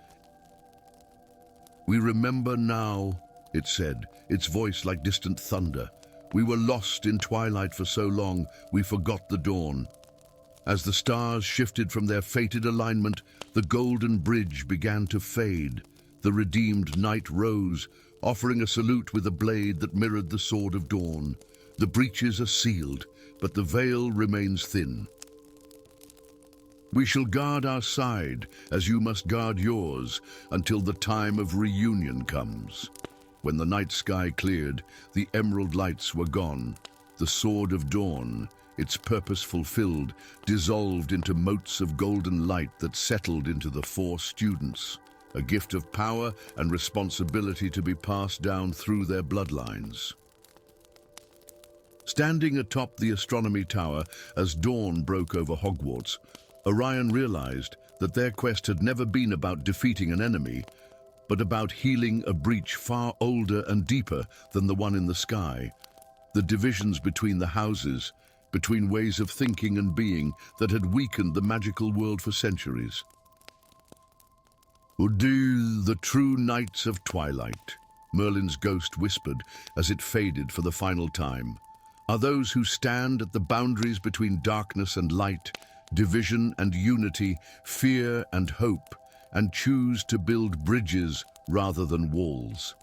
"We remember now," it said, its voice like distant thunder. "We were lost in twilight for so long, we forgot the dawn." As the stars shifted from their fated alignment, the golden bridge began to fade. The redeemed knight rose, offering a salute with a blade that mirrored the Sword of Dawn. The breaches are sealed, but the veil remains thin. "We shall guard our side, as you must guard yours, until the time of reunion comes." When the night sky cleared, the emerald lights were gone. The Sword of Dawn, its purpose fulfilled, dissolved into motes of golden light that settled into the four students, a gift of power and responsibility to be passed down through their bloodlines. Standing atop the astronomy tower as dawn broke over Hogwarts, Orion realized that their quest had never been about defeating an enemy, but about healing a breach far older and deeper than the one in the sky. The divisions between the houses, between ways of thinking and being that had weakened the magical world for centuries. "Adieu, the true knights of twilight," Merlin's ghost whispered as it faded for the final time. "Are those who stand at the boundaries between darkness and light, division and unity, fear and hope, and choose to build bridges rather than walls."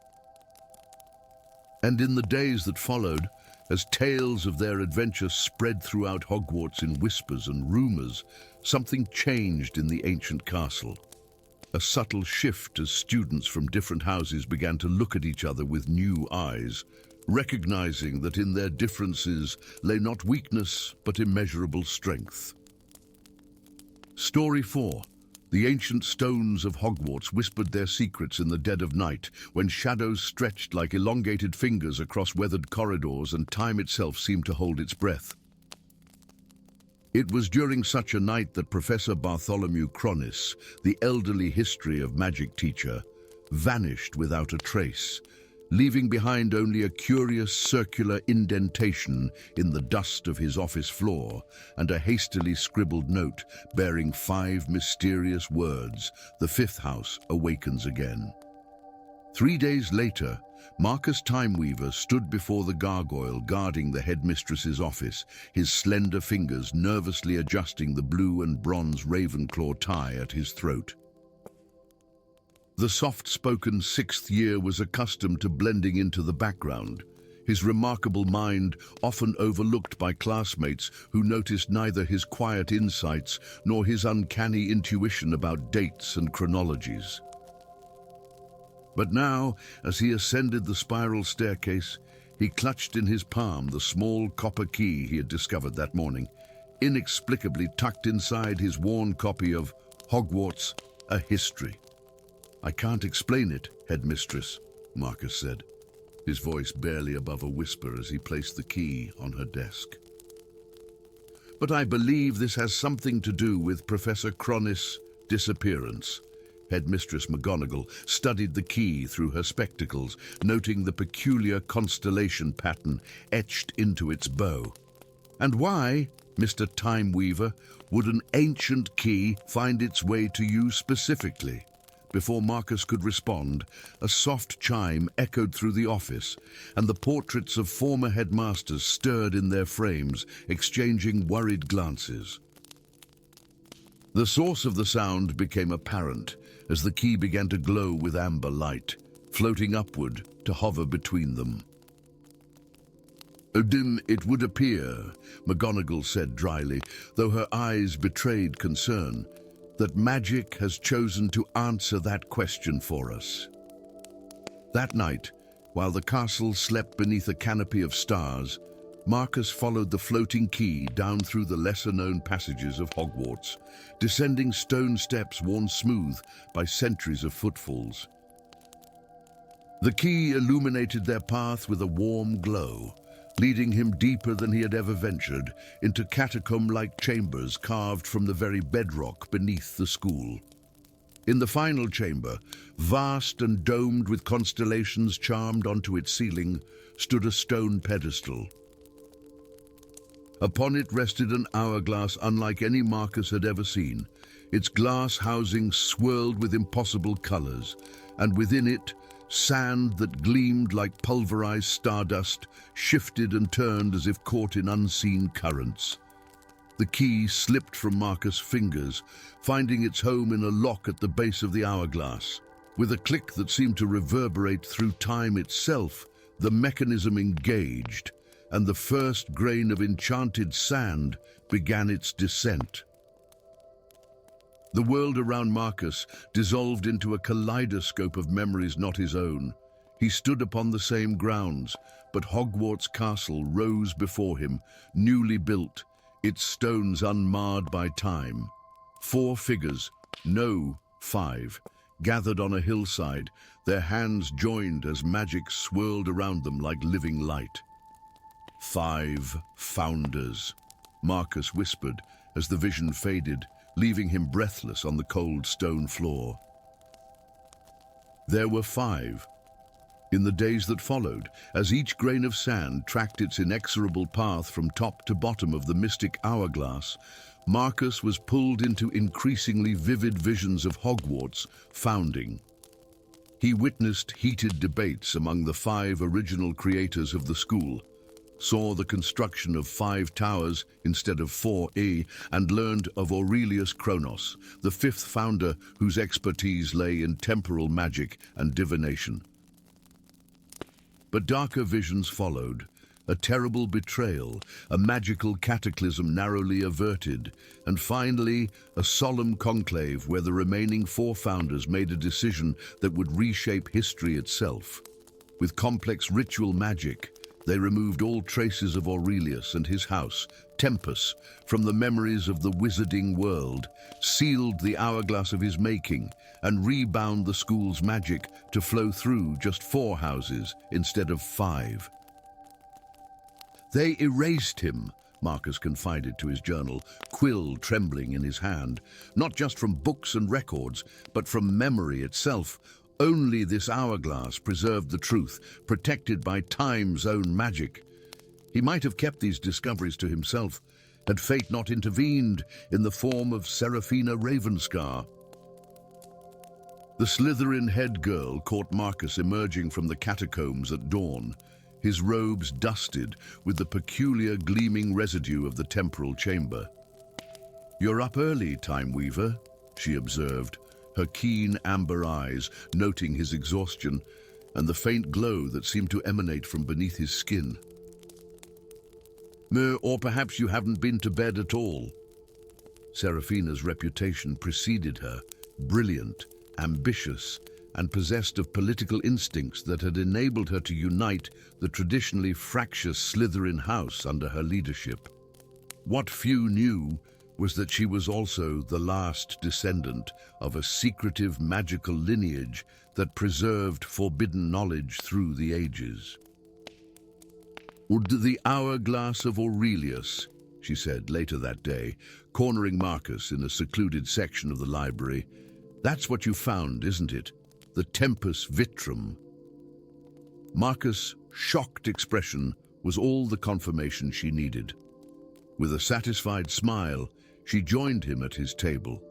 And in the days that followed, As tales of their adventure spread throughout Hogwarts in whispers and rumors, something changed in the ancient castle. A subtle shift as students from different houses began to look at each other with new eyes, recognizing that in their differences lay not weakness but immeasurable strength. Story 4. The ancient stones of Hogwarts whispered their secrets in the dead of night, when shadows stretched like elongated fingers across weathered corridors and time itself seemed to hold its breath. It was during such a night that Professor Bartholomew Cronis, the elderly history of magic teacher, vanished without a trace, leaving behind only a curious circular indentation in the dust of his office floor and a hastily scribbled note bearing 5 mysterious words: "The 5th house awakens again." 3 days later, Marcus Timeweaver stood before the gargoyle guarding the headmistress's office, his slender fingers nervously adjusting the blue and bronze Ravenclaw tie at his throat. The soft-spoken 6th year was accustomed to blending into the background, his remarkable mind often overlooked by classmates who noticed neither his quiet insights nor his uncanny intuition about dates and chronologies. But now, as he ascended the spiral staircase, he clutched in his palm the small copper key he had discovered that morning, inexplicably tucked inside his worn copy of Hogwarts: A History. "I can't explain it, headmistress," Marcus said, his voice barely above a whisper as he placed the key on her desk. "But I believe this has something to do with Professor Cronis' disappearance." Headmistress McGonagall studied the key through her spectacles, noting the peculiar constellation pattern etched into its bow. "And why, Mr. Timeweaver, would an ancient key find its way to you specifically?" Before Marcus could respond, a soft chime echoed through the office, and the portraits of former headmasters stirred in their frames, exchanging worried glances. The source of the sound became apparent as the key began to glow with amber light, floating upward to hover between them. "It would appear," McGonagall said dryly, though her eyes betrayed concern, "that magic has chosen to answer that question for us." That night, while the castle slept beneath a canopy of stars, Marcus followed the floating key down through the lesser-known passages of Hogwarts, descending stone steps worn smooth by centuries of footfalls. The key illuminated their path with a warm glow, leading him deeper than he had ever ventured, into catacomb-like chambers carved from the very bedrock beneath the school. In the final chamber, vast and domed with constellations charmed onto its ceiling, stood a stone pedestal. Upon it rested an hourglass unlike any Marcus had ever seen, its glass housing swirled with impossible colors, and within it, sand that gleamed like pulverized stardust shifted and turned as if caught in unseen currents. The key slipped from Marcus' fingers, finding its home in a lock at the base of the hourglass. With a click that seemed to reverberate through time itself, the mechanism engaged, and the first grain of enchanted sand began its descent. The world around Marcus dissolved into a kaleidoscope of memories not his own. He stood upon the same grounds, but Hogwarts Castle rose before him, newly built, its stones unmarred by time. 4 figures, no 5, gathered on a hillside, their hands joined as magic swirled around them like living light. 5 founders, Marcus whispered as the vision faded, leaving him breathless on the cold stone floor. There were 5. In the days that followed, as each grain of sand tracked its inexorable path from top to bottom of the mystic hourglass, Marcus was pulled into increasingly vivid visions of Hogwarts' founding. He witnessed heated debates among the 5 original creators of the school, saw the construction of 5 towers instead of 4, and learned of Aurelius Kronos, the 5th founder whose expertise lay in temporal magic and divination. But darker visions followed, a terrible betrayal, a magical cataclysm narrowly averted, and finally, a solemn conclave where the remaining four founders made a decision that would reshape history itself. With complex ritual magic, they removed all traces of Aurelius and his house, Tempus, from the memories of the wizarding world, sealed the hourglass of his making, and rebound the school's magic to flow through just 4 houses instead of 5. They erased him, Marcus confided to his journal, quill trembling in his hand, not just from books and records, but from memory itself. Only this hourglass preserved the truth, protected by time's own magic. He might have kept these discoveries to himself, had fate not intervened in the form of Seraphina Ravenscar. The Slytherin head girl caught Marcus emerging from the catacombs at dawn, his robes dusted with the peculiar gleaming residue of the temporal chamber. "You're up early, Time Weaver," she observed, her keen amber eyes noting his exhaustion and the faint glow that seemed to emanate from beneath his skin. Or perhaps you haven't been to bed at all." Seraphina's reputation preceded her, brilliant, ambitious, and possessed of political instincts that had enabled her to unite the traditionally fractious Slytherin house under her leadership. What few knew was that she was also the last descendant of a secretive magical lineage that preserved forbidden knowledge through the ages. "The hourglass of Aurelius," she said later that day, cornering Marcus in a secluded section of the library. "That's what you found, isn't it? The Tempus Vitrum." Marcus' shocked expression was all the confirmation she needed. With a satisfied smile, she joined him at his table,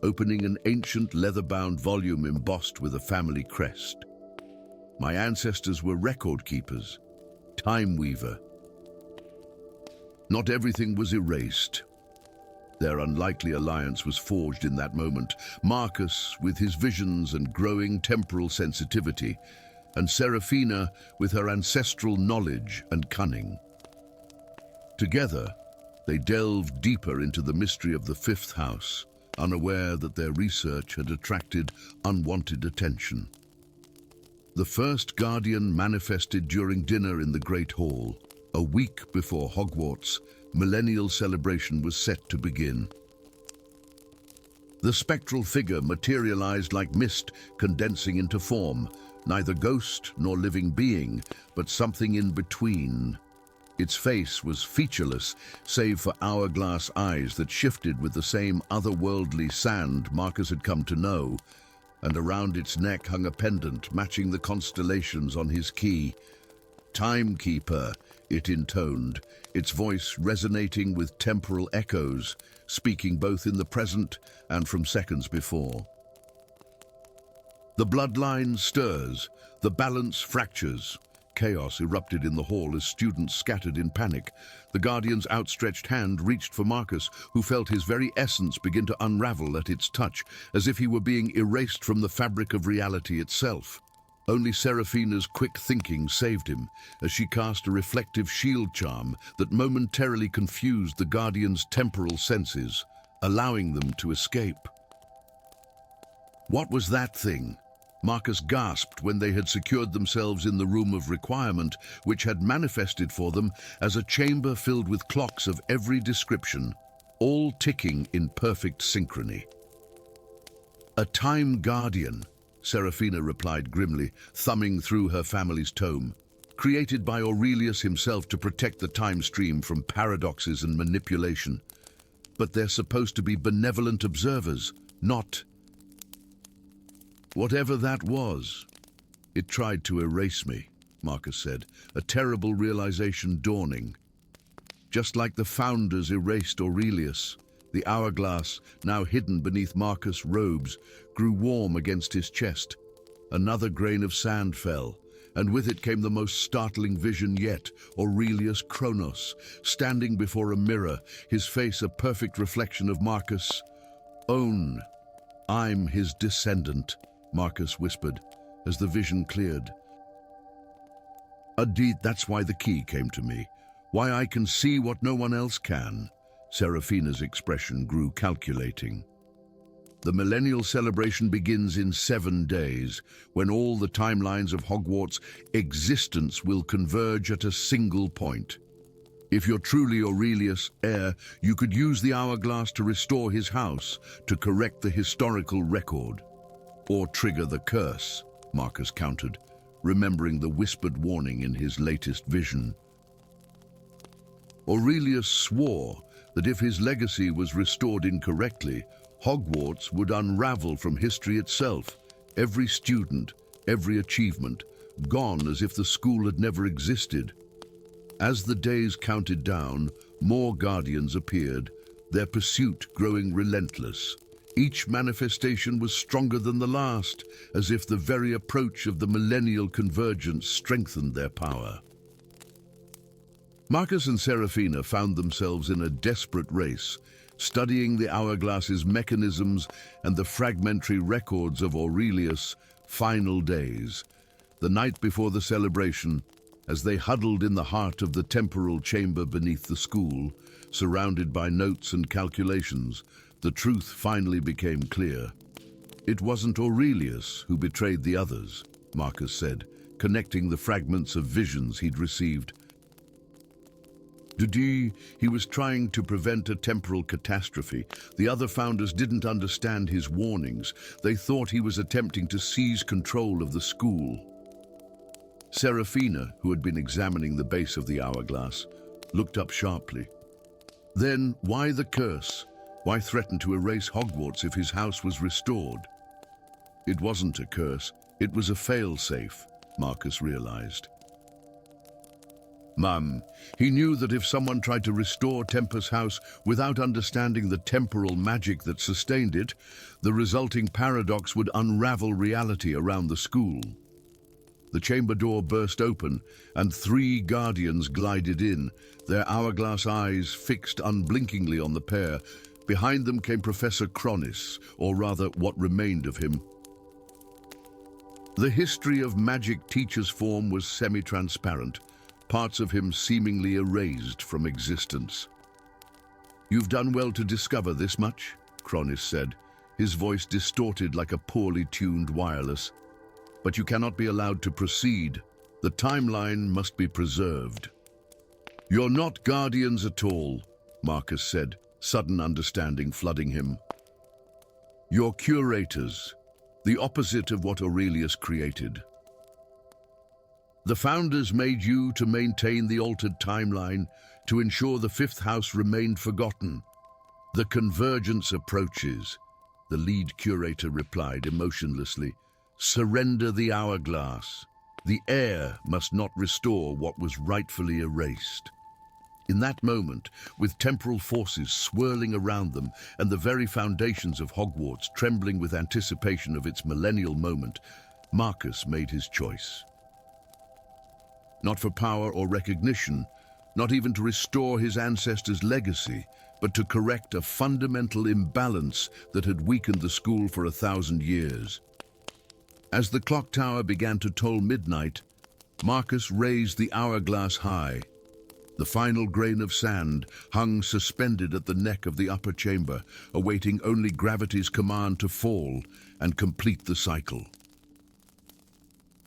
opening an ancient leather-bound volume embossed with a family crest. "My ancestors were record keepers, Time Weaver." Not everything was erased. Their unlikely alliance was forged in that moment. Marcus, with his visions and growing temporal sensitivity, and Seraphina, with her ancestral knowledge and cunning. Together, they delved deeper into the mystery of the 5th house, unaware that their research had attracted unwanted attention. The first Guardian manifested during dinner in the Great Hall. A week before Hogwarts' millennial celebration was set to begin. The spectral figure materialized like mist, condensing into form, neither ghost nor living being, but something in between. Its face was featureless, save for hourglass eyes that shifted with the same otherworldly sand Marcus had come to know, and around its neck hung a pendant matching the constellations on his key. "Timekeeper," it intoned, its voice resonating with temporal echoes, speaking both in the present and from seconds before. The bloodline stirs, the balance fractures. Chaos erupted in the hall as students scattered in panic. The Guardian's outstretched hand reached for Marcus, who felt his very essence begin to unravel at its touch, as if he were being erased from the fabric of reality itself. Only Seraphina's quick thinking saved him, as she cast a reflective shield charm that momentarily confused the Guardian's temporal senses, allowing them to escape. What was that thing? Marcus gasped when they had secured themselves in the room of requirement, which had manifested for them as a chamber filled with clocks of every description, all ticking in perfect synchrony. "A time guardian," Seraphina replied grimly, thumbing through her family's tome. "Created by Aurelius himself to protect the time stream from paradoxes and manipulation. But they're supposed to be benevolent observers, not..." "Whatever that was, it tried to erase me," Marcus said, a terrible realization dawning. Just like the founders erased Aurelius, the hourglass, now hidden beneath Marcus' robes, grew warm against his chest. Another grain of sand fell, and with it came the most startling vision yet, Aurelius Kronos, standing before a mirror, his face a perfect reflection of Marcus' own. "I'm his descendant," Marcus whispered, as the vision cleared. Indeed, that's why the key came to me. Why I can see what no one else can. Seraphina's expression grew calculating. The millennial celebration begins in 7 days, when all the timelines of Hogwarts' existence will converge at a single point. If you're truly Aurelius' heir, you could use the hourglass to restore his house, to correct the historical record. Or trigger the curse, Marcus countered, remembering the whispered warning in his latest vision. Aurelius swore that if his legacy was restored incorrectly, Hogwarts would unravel from history itself, every student, every achievement, gone as if the school had never existed. As the days counted down, more guardians appeared, their pursuit growing relentless. Each manifestation was stronger than the last, as if the very approach of the millennial convergence strengthened their power. Marcus and Seraphina found themselves in a desperate race, studying the hourglass's mechanisms and the fragmentary records of Aurelius' final days. The night before the celebration, as they huddled in the heart of the temporal chamber beneath the school, surrounded by notes and calculations, the truth finally became clear. It wasn't Aurelius who betrayed the others, Marcus said, connecting the fragments of visions he'd received. He was trying to prevent a temporal catastrophe. The other founders didn't understand his warnings. They thought he was attempting to seize control of the school. Seraphina, who had been examining the base of the hourglass, looked up sharply. Then, why the curse? Why threaten to erase Hogwarts if his house was restored? It wasn't a curse, it was a fail-safe, Marcus realized. Mum, he knew that if someone tried to restore Tempus' house without understanding the temporal magic that sustained it, the resulting paradox would unravel reality around the school. The chamber door burst open, and 3 guardians glided in, their hourglass eyes fixed unblinkingly on the pair. Behind them came Professor Cronis, or rather what remained of him. The history of magic teacher's form was semi-transparent, parts of him seemingly erased from existence. "You've done well to discover this much," Cronis said, his voice distorted like a poorly tuned wireless. "But you cannot be allowed to proceed. The timeline must be preserved." "You're not guardians at all," Marcus said, sudden understanding flooding him. "You're curators, the opposite of what Aurelius created. The founders made you to maintain the altered timeline, to ensure the 5th house remained forgotten. The convergence approaches," the lead curator replied emotionlessly. "Surrender the hourglass. The heir must not restore what was rightfully erased." In that moment, with temporal forces swirling around them and the very foundations of Hogwarts trembling with anticipation of its millennial moment, Marcus made his choice. Not for power or recognition, not even to restore his ancestors' legacy, but to correct a fundamental imbalance that had weakened the school for 1,000 years. As the clock tower began to toll midnight, Marcus raised the hourglass high. The final grain of sand hung suspended at the neck of the upper chamber, awaiting only gravity's command to fall and complete the cycle.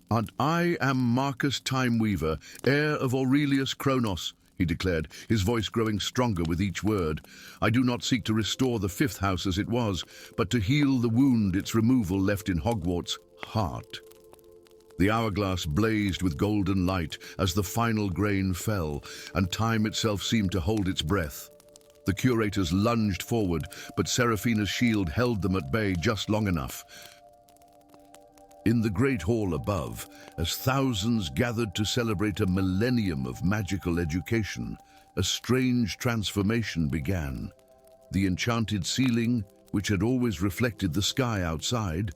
"And I am Marcus Timeweaver, heir of Aurelius Kronos," he declared, his voice growing stronger with each word. "I do not seek to restore the 5th house as it was, but to heal the wound its removal left in Hogwarts' heart." The hourglass blazed with golden light as the final grain fell, and time itself seemed to hold its breath. The curators lunged forward, but Seraphina's shield held them at bay just long enough. In the great hall above, as thousands gathered to celebrate a millennium of magical education, a strange transformation began. The enchanted ceiling, which had always reflected the sky outside,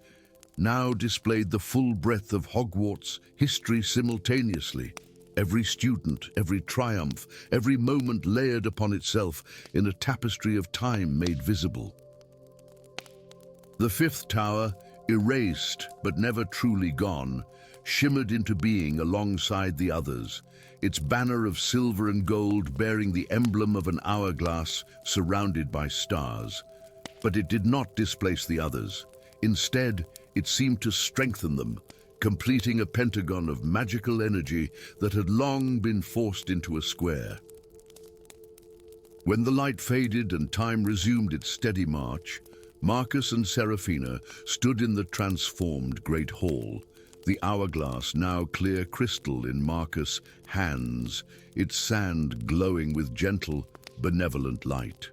now displayed the full breadth of Hogwarts history simultaneously. Every student, every triumph, every moment layered upon itself in a tapestry of time made visible. The 5th tower, erased but never truly gone, shimmered into being alongside the others, its banner of silver and gold bearing the emblem of an hourglass surrounded by stars. But it did not displace the others. Instead, it seemed to strengthen them, completing a pentagon of magical energy that had long been forced into a square. When the light faded and time resumed its steady march, Marcus and Seraphina stood in the transformed Great Hall, the hourglass now clear crystal in Marcus' hands, its sand glowing with gentle, benevolent light.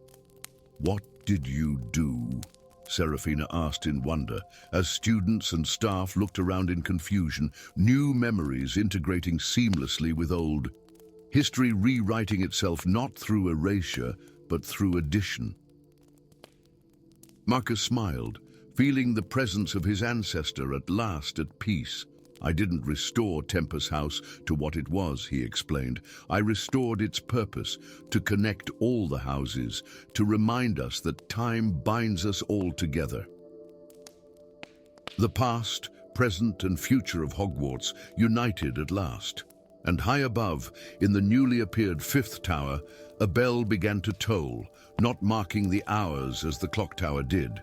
"What did you do?" Seraphina asked in wonder, as students and staff looked around in confusion, new memories integrating seamlessly with old, history rewriting itself not through erasure, but through addition. Marcus smiled, feeling the presence of his ancestor at last at peace. "I didn't restore Tempus House to what it was," he explained. "I restored its purpose, to connect all the houses, to remind us that time binds us all together." The past, present, and future of Hogwarts united at last. And high above, in the newly appeared fifth tower, a bell began to toll, not marking the hours as the clock tower did,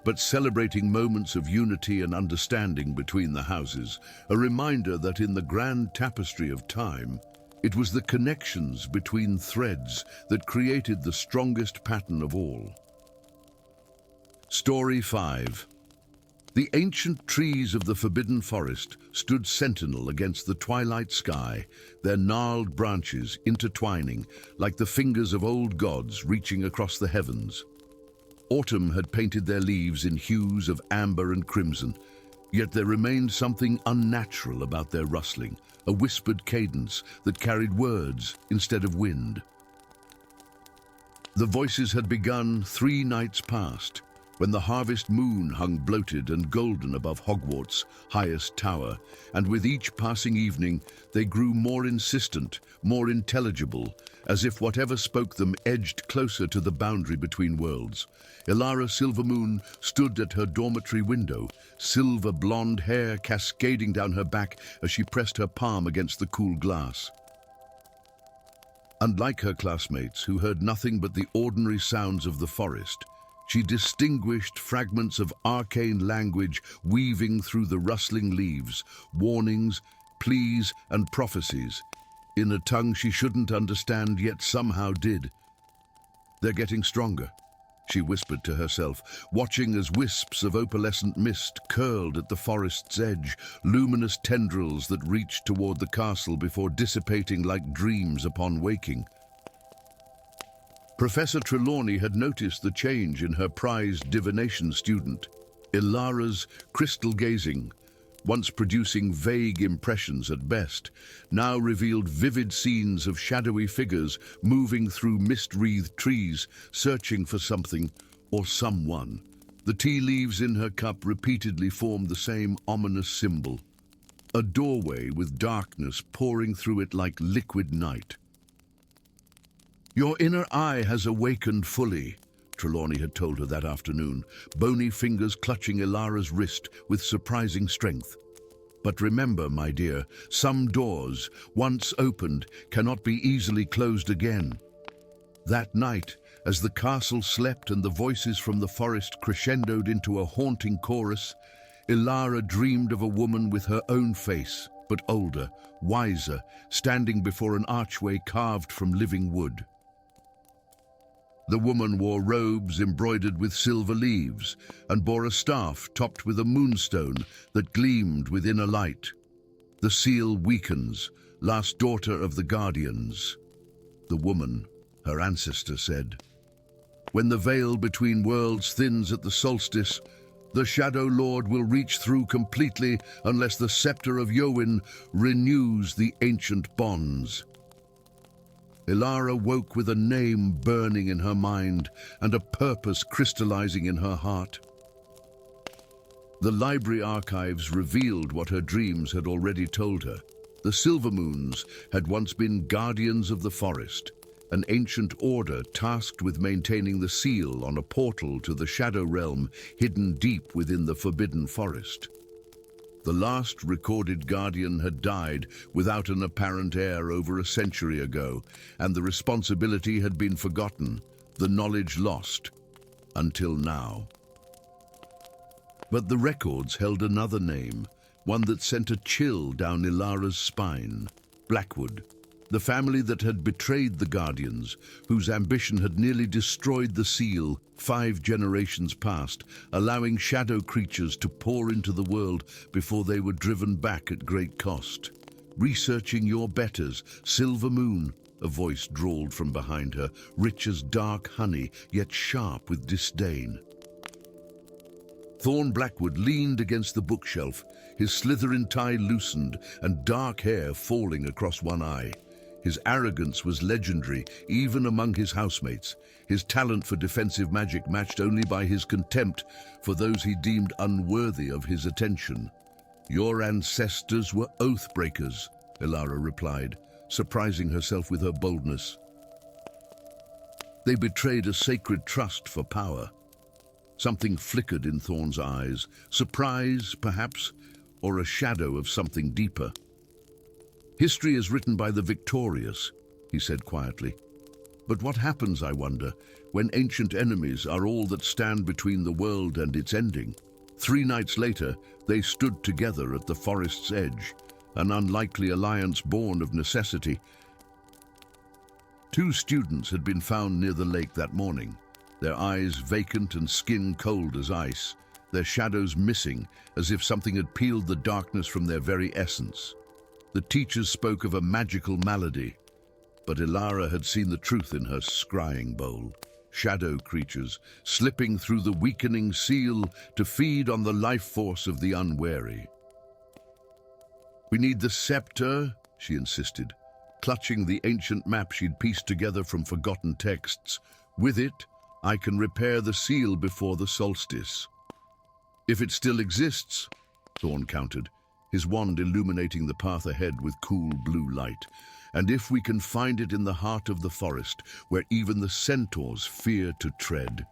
but celebrating moments of unity and understanding between the houses, a reminder that in the grand tapestry of time, it was the connections between threads that created the strongest pattern of all. Story 5. The ancient trees of the Forbidden Forest stood sentinel against the twilight sky, their gnarled branches intertwining like the fingers of old gods reaching across the heavens. Autumn had painted their leaves in hues of amber and crimson, yet there remained something unnatural about their rustling, a whispered cadence that carried words instead of wind. The voices had begun 3 nights past, when the harvest moon hung bloated and golden above Hogwarts' highest tower, and with each passing evening they grew more insistent, more intelligible, as if whatever spoke them edged closer to the boundary between worlds. Ilara Silvermoon stood at her dormitory window, silver blonde hair cascading down her back as she pressed her palm against the cool glass. Unlike her classmates, who heard nothing but the ordinary sounds of the forest, she distinguished fragments of arcane language weaving through the rustling leaves, warnings, pleas, and prophecies, in a tongue she shouldn't understand yet somehow did. "They're getting stronger," she whispered to herself, watching as wisps of opalescent mist curled at the forest's edge, luminous tendrils that reached toward the castle before dissipating like dreams upon waking. Professor Trelawney had noticed the change in her prized divination student. Ilara's crystal gazing, once producing vague impressions at best, now revealed vivid scenes of shadowy figures moving through mist-wreathed trees, searching for something or someone. The tea leaves in her cup repeatedly formed the same ominous symbol, a doorway with darkness pouring through it like liquid night. "Your inner eye has awakened fully," Trelawney had told her that afternoon, bony fingers clutching Ilara's wrist with surprising strength. "But remember, my dear, some doors, once opened, cannot be easily closed again." That night, as the castle slept and the voices from the forest crescendoed into a haunting chorus, Ilara dreamed of a woman with her own face, but older, wiser, standing before an archway carved from living wood. The woman wore robes embroidered with silver leaves and bore a staff topped with a moonstone that gleamed with inner light. "The seal weakens, last daughter of the Guardians," the woman, her ancestor, said. "When the veil between worlds thins at the solstice, the Shadow Lord will reach through completely unless the scepter of Yowin renews the ancient bonds." Ilara woke with a name burning in her mind and a purpose crystallizing in her heart. The library archives revealed what her dreams had already told her. The Silvermoons had once been guardians of the forest, an ancient order tasked with maintaining the seal on a portal to the Shadow Realm hidden deep within the Forbidden Forest. The last recorded guardian had died without an apparent heir over a century ago, and the responsibility had been forgotten, the knowledge lost, until now. But the records held another name, one that sent a chill down Ilara's spine: Blackwood. The family that had betrayed the Guardians, whose ambition had nearly destroyed the seal 5 generations past, allowing shadow creatures to pour into the world before they were driven back at great cost. "Researching your betters, Silver Moon," a voice drawled from behind her, rich as dark honey, yet sharp with disdain. Thorn Blackwood leaned against the bookshelf, his Slytherin tie loosened and dark hair falling across one eye. His arrogance was legendary, even among his housemates, his talent for defensive magic matched only by his contempt for those he deemed unworthy of his attention. "Your ancestors were oath-breakers," Ilara replied, surprising herself with her boldness. "They betrayed a sacred trust for power." Something flickered in Thorn's eyes, surprise, perhaps, or a shadow of something deeper. "History is written by the victorious," he said quietly. "But what happens, I wonder, when ancient enemies are all that stand between the world and its ending?" 3 nights later, they stood together at the forest's edge, an unlikely alliance born of necessity. 2 students had been found near the lake that morning, their eyes vacant and skin cold as ice, their shadows missing, as if something had peeled the darkness from their very essence. The teachers spoke of a magical malady, but Ilara had seen the truth in her scrying bowl. Shadow creatures slipping through the weakening seal to feed on the life force of the unwary. "We need the scepter," she insisted, clutching the ancient map she'd pieced together from forgotten texts. "With it, I can repair the seal before the solstice." "If it still exists," Thorn countered, his wand illuminating the path ahead with cool blue light. "And if we can find it in the heart of the forest, where even the centaurs fear to tread."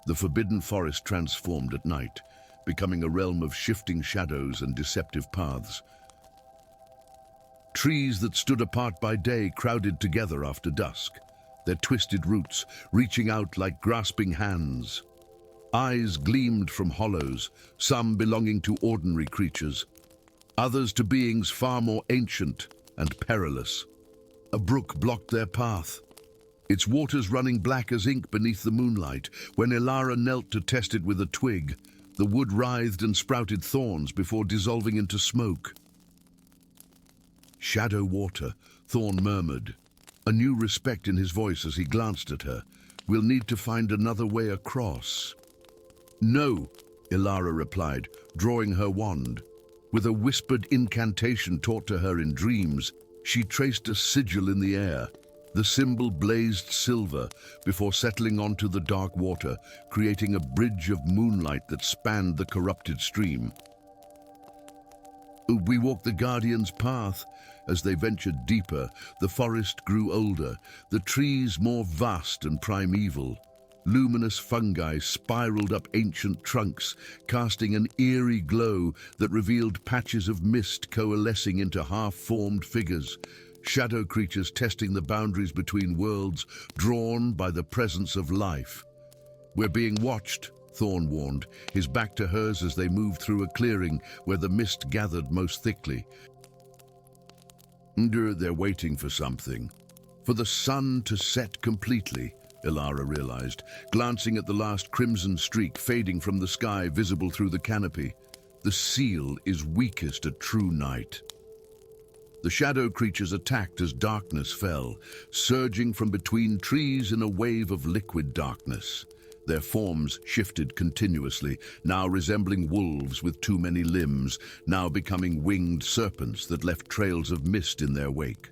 The forbidden forest transformed at night, becoming a realm of shifting shadows and deceptive paths. Trees that stood apart by day crowded together after dusk, their twisted roots reaching out like grasping hands. Eyes gleamed from hollows, some belonging to ordinary creatures, others to beings far more ancient and perilous. A brook blocked their path, its waters running black as ink beneath the moonlight. When Ilara knelt to test it with a twig, the wood writhed and sprouted thorns before dissolving into smoke. "Shadow water," Thorn murmured, a new respect in his voice as he glanced at her. "We'll need to find another way across." "No," Ilara replied, drawing her wand. With a whispered incantation taught to her in dreams, she traced a sigil in the air. The symbol blazed silver before settling onto the dark water, creating a bridge of moonlight that spanned the corrupted stream. We walked the Guardian's path. As they ventured deeper, the forest grew older, the trees more vast and primeval. Luminous fungi spiraled up ancient trunks, casting an eerie glow that revealed patches of mist coalescing into half-formed figures. Shadow creatures testing the boundaries between worlds, drawn by the presence of life. "We're being watched," Thorn warned, his back to hers as they moved through a clearing where the mist gathered most thickly. "They're waiting for something. For the sun to set completely," Ilara realized, glancing at the last crimson streak fading from the sky visible through the canopy. "The seal is weakest at true night." The shadow creatures attacked as darkness fell, surging from between trees in a wave of liquid darkness. Their forms shifted continuously, now resembling wolves with too many limbs, now becoming winged serpents that left trails of mist in their wake.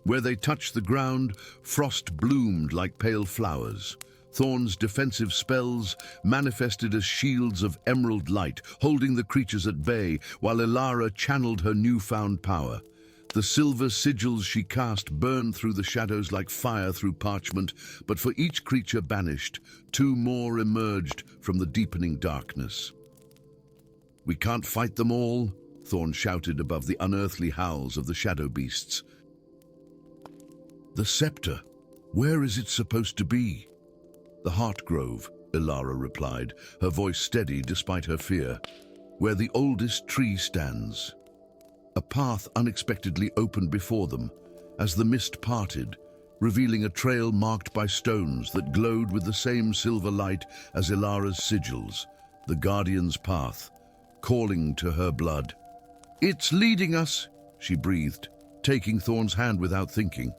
Where they touched the ground, frost bloomed like pale flowers. Thorn's defensive spells manifested as shields of emerald light, holding the creatures at bay, while Ilara channeled her newfound power. The silver sigils she cast burned through the shadows like fire through parchment, but for each creature banished, 2 more emerged from the deepening darkness. We can't fight them all, Thorn shouted above the unearthly howls of the shadow beasts. The scepter, where is it supposed to be? The Heart Grove, Ilara replied, her voice steady despite her fear. Where the oldest tree stands. A path unexpectedly opened before them, as the mist parted, revealing a trail marked by stones that glowed with the same silver light as Ilara's sigils, the Guardian's path, calling to her blood. It's leading us, she breathed, taking Thorn's hand without thinking.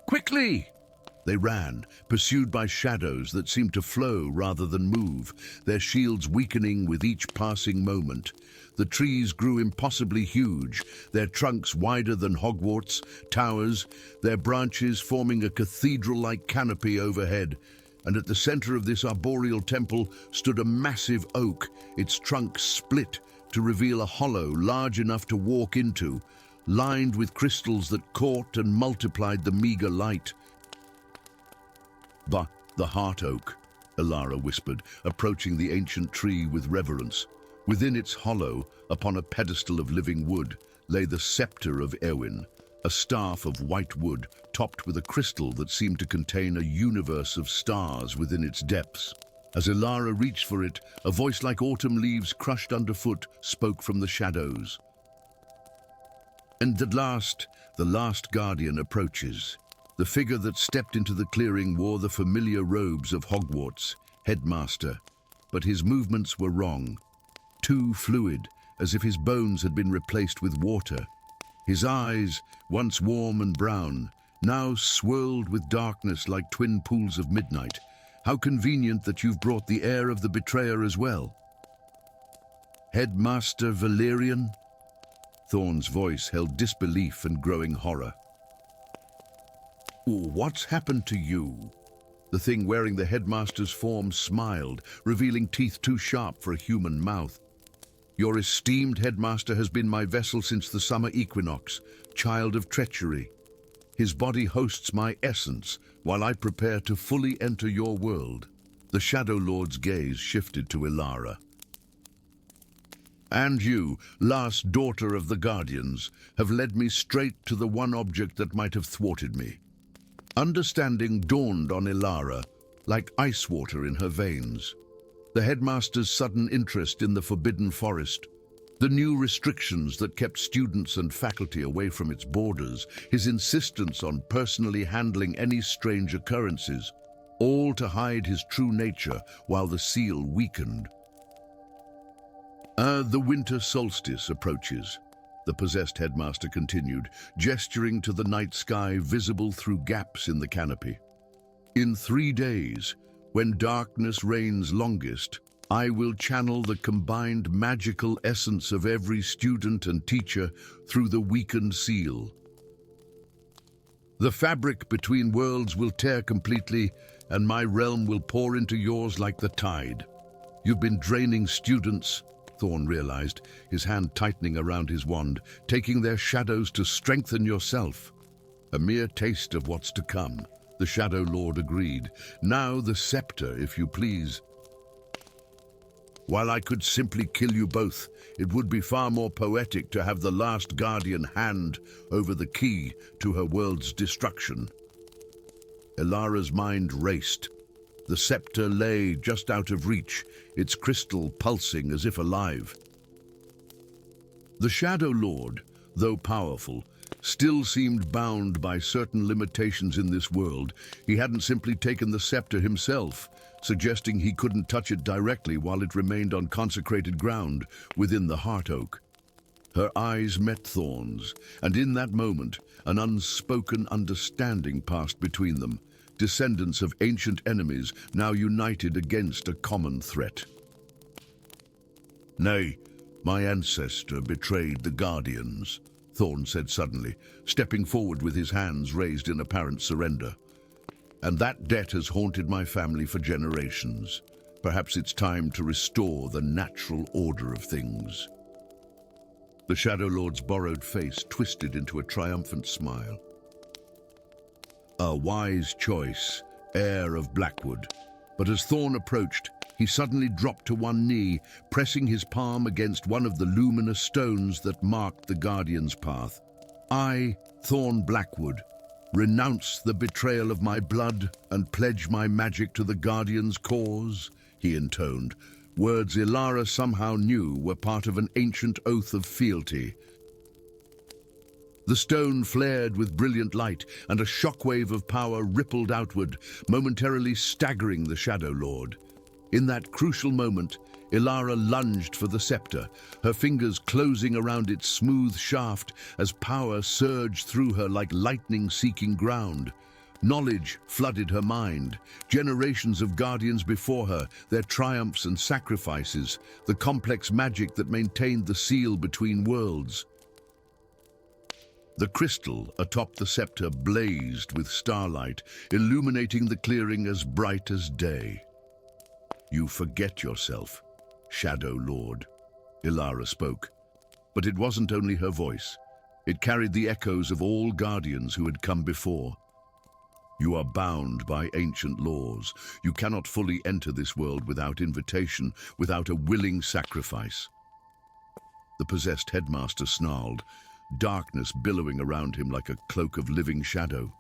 Quickly! They ran, pursued by shadows that seemed to flow rather than move, their shields weakening with each passing moment. The trees grew impossibly huge, their trunks wider than Hogwarts towers, their branches forming a cathedral-like canopy overhead. And at the center of this arboreal temple stood a massive oak, its trunk split to reveal a hollow large enough to walk into, lined with crystals that caught and multiplied the meager light. The Heart Oak, Ilara whispered, approaching the ancient tree with reverence. Within its hollow, upon a pedestal of living wood, lay the scepter of Ewin, a staff of white wood topped with a crystal that seemed to contain a universe of stars within its depths. As Ilara reached for it, a voice like autumn leaves crushed underfoot spoke from the shadows. And at last, the last guardian approaches. The figure that stepped into the clearing wore the familiar robes of Hogwarts, headmaster, but his movements were wrong, too fluid, as if his bones had been replaced with water. His eyes, once warm and brown, now swirled with darkness like twin pools of midnight. How convenient that you've brought the heir of the betrayer as well. Headmaster Valerian? Thorn's voice held disbelief and growing horror. What's happened to you? The thing wearing the headmaster's form smiled, revealing teeth too sharp for a human mouth. Your esteemed headmaster has been my vessel since the summer equinox, child of treachery. His body hosts my essence, while I prepare to fully enter your world. The Shadow Lord's gaze shifted to Ilara. And you, last daughter of the Guardians, have led me straight to the one object that might have thwarted me. Understanding dawned on Ilara, like ice water in her veins. The headmaster's sudden interest in the Forbidden Forest, the new restrictions that kept students and faculty away from its borders, his insistence on personally handling any strange occurrences, all to hide his true nature while the seal weakened. The winter solstice approaches, the possessed headmaster continued, gesturing to the night sky visible through gaps in the canopy. In 3 days, when darkness reigns longest, I will channel the combined magical essence of every student and teacher through the weakened seal. The fabric between worlds will tear completely, and my realm will pour into yours like the tide. You've been draining students, Thorn realized, his hand tightening around his wand, taking their shadows to strengthen yourself. A mere taste of what's to come, the Shadow Lord agreed. Now the scepter, if you please. While I could simply kill you both, it would be far more poetic to have the last guardian hand over the key to her world's destruction. Ilara's mind raced. The scepter lay just out of reach, its crystal pulsing as if alive. The Shadow Lord, though powerful, still seemed bound by certain limitations in this world. He hadn't simply taken the scepter himself, suggesting he couldn't touch it directly while it remained on consecrated ground within the Heart Oak. Her eyes met Thorn's, and in that moment, an unspoken understanding passed between them. Descendants of ancient enemies now united against a common threat. Nay, my ancestor betrayed the Guardians, Thorn said suddenly, stepping forward with his hands raised in apparent surrender. And that debt has haunted my family for generations. Perhaps it's time to restore the natural order of things. The Shadow Lord's borrowed face twisted into a triumphant smile. A wise choice, heir of Blackwood. But as Thorn approached, he suddenly dropped to one knee, pressing his palm against one of the luminous stones that marked the Guardian's path. "I, Thorn Blackwood, renounce the betrayal of my blood and pledge my magic to the Guardian's cause," he intoned, words Ilara somehow knew were part of an ancient oath of fealty. The stone flared with brilliant light, and a shockwave of power rippled outward, momentarily staggering the Shadow Lord. In that crucial moment, Ilara lunged for the scepter, her fingers closing around its smooth shaft as power surged through her like lightning seeking ground. Knowledge flooded her mind, generations of guardians before her, their triumphs and sacrifices, the complex magic that maintained the seal between worlds. The crystal atop the scepter blazed with starlight, illuminating the clearing as bright as day. "You forget yourself, Shadow Lord," Ilara spoke. But it wasn't only her voice. It carried the echoes of all guardians who had come before. "You are bound by ancient laws. You cannot fully enter this world without invitation, without a willing sacrifice." The possessed headmaster snarled, darkness billowing around him like a cloak of living shadow.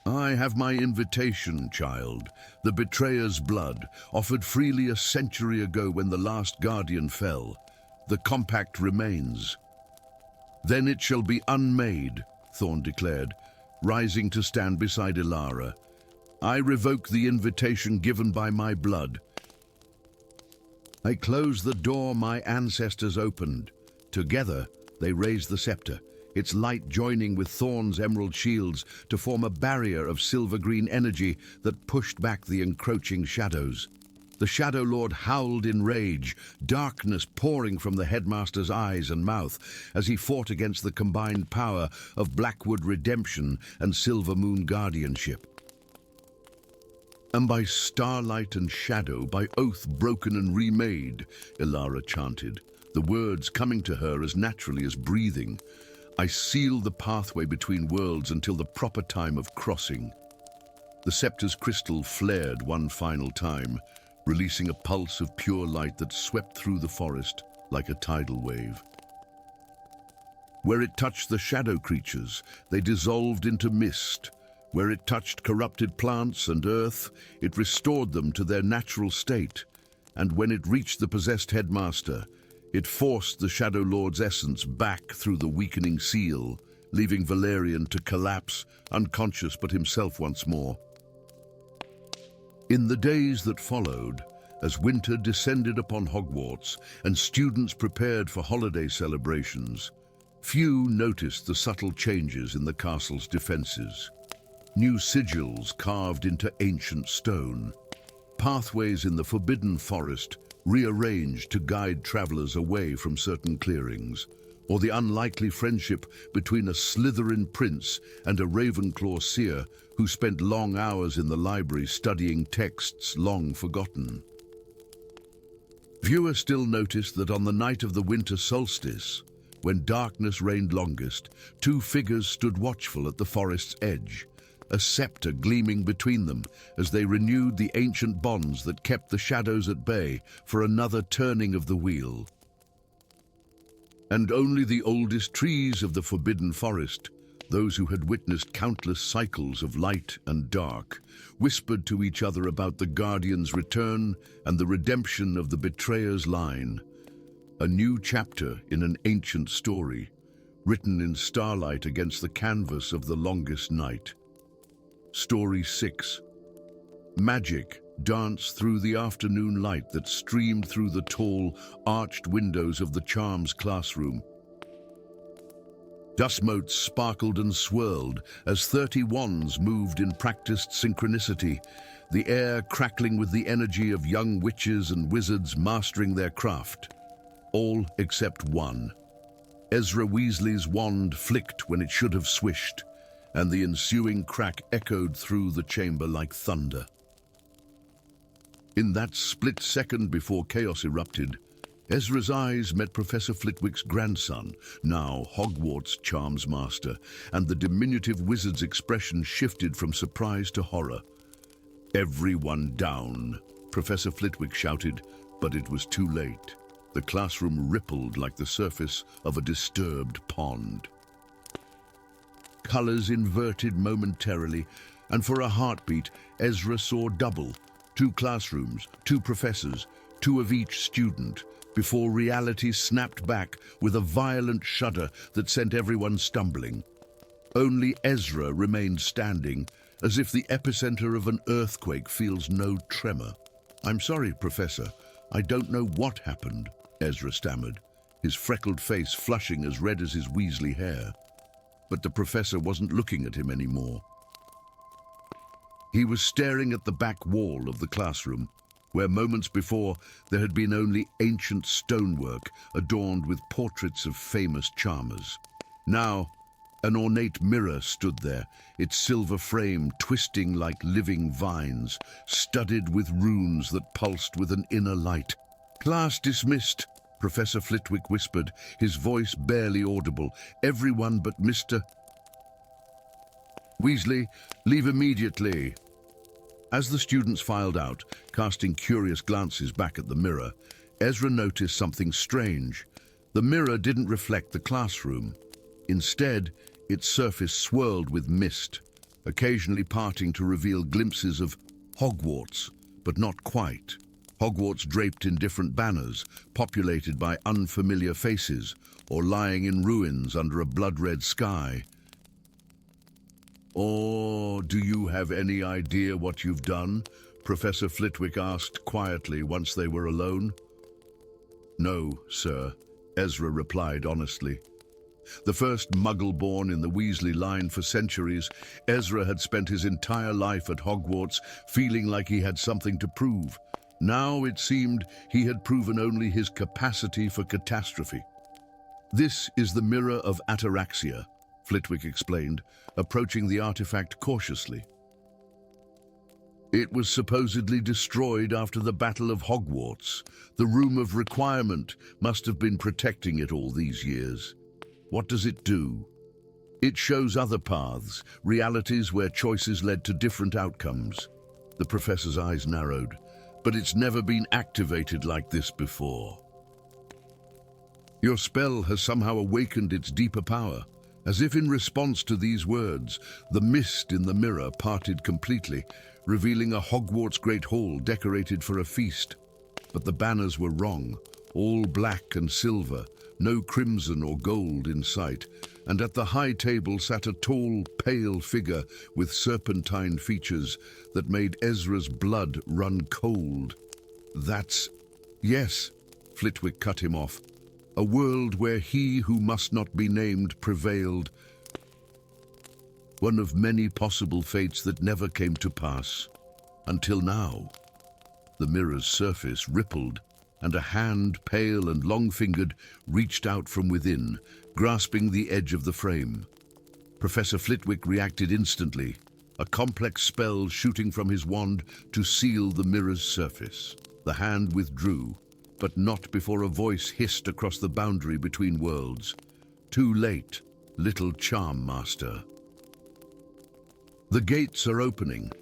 "I have my invitation, child, the betrayer's blood, offered freely a century ago when the last guardian fell. The compact remains." "Then it shall be unmade," Thorn declared, rising to stand beside Ilara. "I revoke the invitation given by my blood. I close the door my ancestors opened." Together, they raised the scepter, its light joining with Thorn's emerald shields to form a barrier of silver-green energy that pushed back the encroaching shadows. The Shadow Lord howled in rage, darkness pouring from the headmaster's eyes and mouth as he fought against the combined power of Blackwood redemption and Silver Moon guardianship. "And by starlight and shadow, by oath broken and remade," Ilara chanted, the words coming to her as naturally as breathing, "I seal the pathway between worlds until the proper time of crossing." The scepter's crystal flared one final time, releasing a pulse of pure light that swept through the forest like a tidal wave. Where it touched the shadow creatures, they dissolved into mist. Where it touched corrupted plants and earth, it restored them to their natural state. And when it reached the possessed headmaster, it forced the Shadow Lord's essence back through the weakening seal, leaving Valerian to collapse, unconscious but himself once more. In the days that followed, as winter descended upon Hogwarts and students prepared for holiday celebrations, few noticed the subtle changes in the castle's defenses. New sigils carved into ancient stone, pathways in the Forbidden Forest rearranged to guide travelers away from certain clearings, or the unlikely friendship between a Slytherin prince and a Ravenclaw seer who spent long hours in the library studying texts long forgotten. Viewers still noticed that on the night of the winter solstice, when darkness reigned longest, two figures stood watchful at the forest's edge, a scepter gleaming between them as they renewed the ancient bonds that kept the shadows at bay for another turning of the wheel. And only the oldest trees of the Forbidden Forest, those who had witnessed countless cycles of light and dark, whispered to each other about the Guardian's return and the redemption of the betrayer's line. A new chapter in an ancient story, written in starlight against the canvas of the longest night. Story 6. Magic danced through the afternoon light that streamed through the tall, arched windows of the Charms classroom. Dust motes sparkled and swirled as 30 wands moved in practiced synchronicity, the air crackling with the energy of young witches and wizards mastering their craft. All except one. Ezra Weasley's wand flicked when it should have swished, and the ensuing crack echoed through the chamber like thunder. In that split second before chaos erupted, Ezra's eyes met Professor Flitwick's grandson, now Hogwarts Charms Master, and the diminutive wizard's expression shifted from surprise to horror. "Everyone down," Professor Flitwick shouted, but it was too late. The classroom rippled like the surface of a disturbed pond. Colors inverted momentarily, and for a heartbeat, Ezra saw double. 2 classrooms, 2 professors, 2 of each student, before reality snapped back with a violent shudder that sent everyone stumbling. Only Ezra remained standing, as if the epicenter of an earthquake feels no tremor. "I'm sorry, Professor. I don't know what happened," Ezra stammered, his freckled face flushing as red as his Weasley hair. But the professor wasn't looking at him anymore. He was staring at the back wall of the classroom, where moments before there had been only ancient stonework adorned with portraits of famous charmers. Now, an ornate mirror stood there, its silver frame twisting like living vines, studded with runes that pulsed with an inner light. "Class dismissed," Professor Flitwick whispered, his voice barely audible. "Everyone but Mr. Weasley, leave immediately." As the students filed out, casting curious glances back at the mirror, Ezra noticed something strange. The mirror didn't reflect the classroom. Instead, its surface swirled with mist, occasionally parting to reveal glimpses of Hogwarts, but not quite. Hogwarts draped in different banners, populated by unfamiliar faces, or lying in ruins under a blood-red sky. "Or do you have any idea what you've done?" Professor Flitwick asked quietly once they were alone. "No, sir," Ezra replied honestly. The first Muggle-born in the Weasley line for centuries, Ezra had spent his entire life at Hogwarts feeling like he had something to prove. Now it seemed he had proven only his capacity for catastrophe. "This is the Mirror of Ataraxia," Flitwick explained, approaching the artifact cautiously. "It was supposedly destroyed after the Battle of Hogwarts. The Room of Requirement must have been protecting it all these years. What does it do? It shows other paths, realities where choices led to different outcomes." The professor's eyes narrowed. "But it's never been activated like this before. Your spell has somehow awakened its deeper power." As if in response to these words, the mist in the mirror parted completely, revealing a Hogwarts Great Hall decorated for a feast. But the banners were wrong, all black and silver, no crimson or gold in sight, and at the high table sat a tall, pale figure with serpentine features that made Ezra's blood run cold. "That's..." "Yes," Flitwick cut him off. "A world where he who must not be named prevailed. One of many possible fates that never came to pass. Until now." The mirror's surface rippled, and a hand, pale and long-fingered, reached out from within, grasping the edge of the frame. Professor Flitwick reacted instantly, a complex spell shooting from his wand to seal the mirror's surface. The hand withdrew, but not before a voice hissed across the boundary between worlds. "Too late, little charm master." The gates are opening.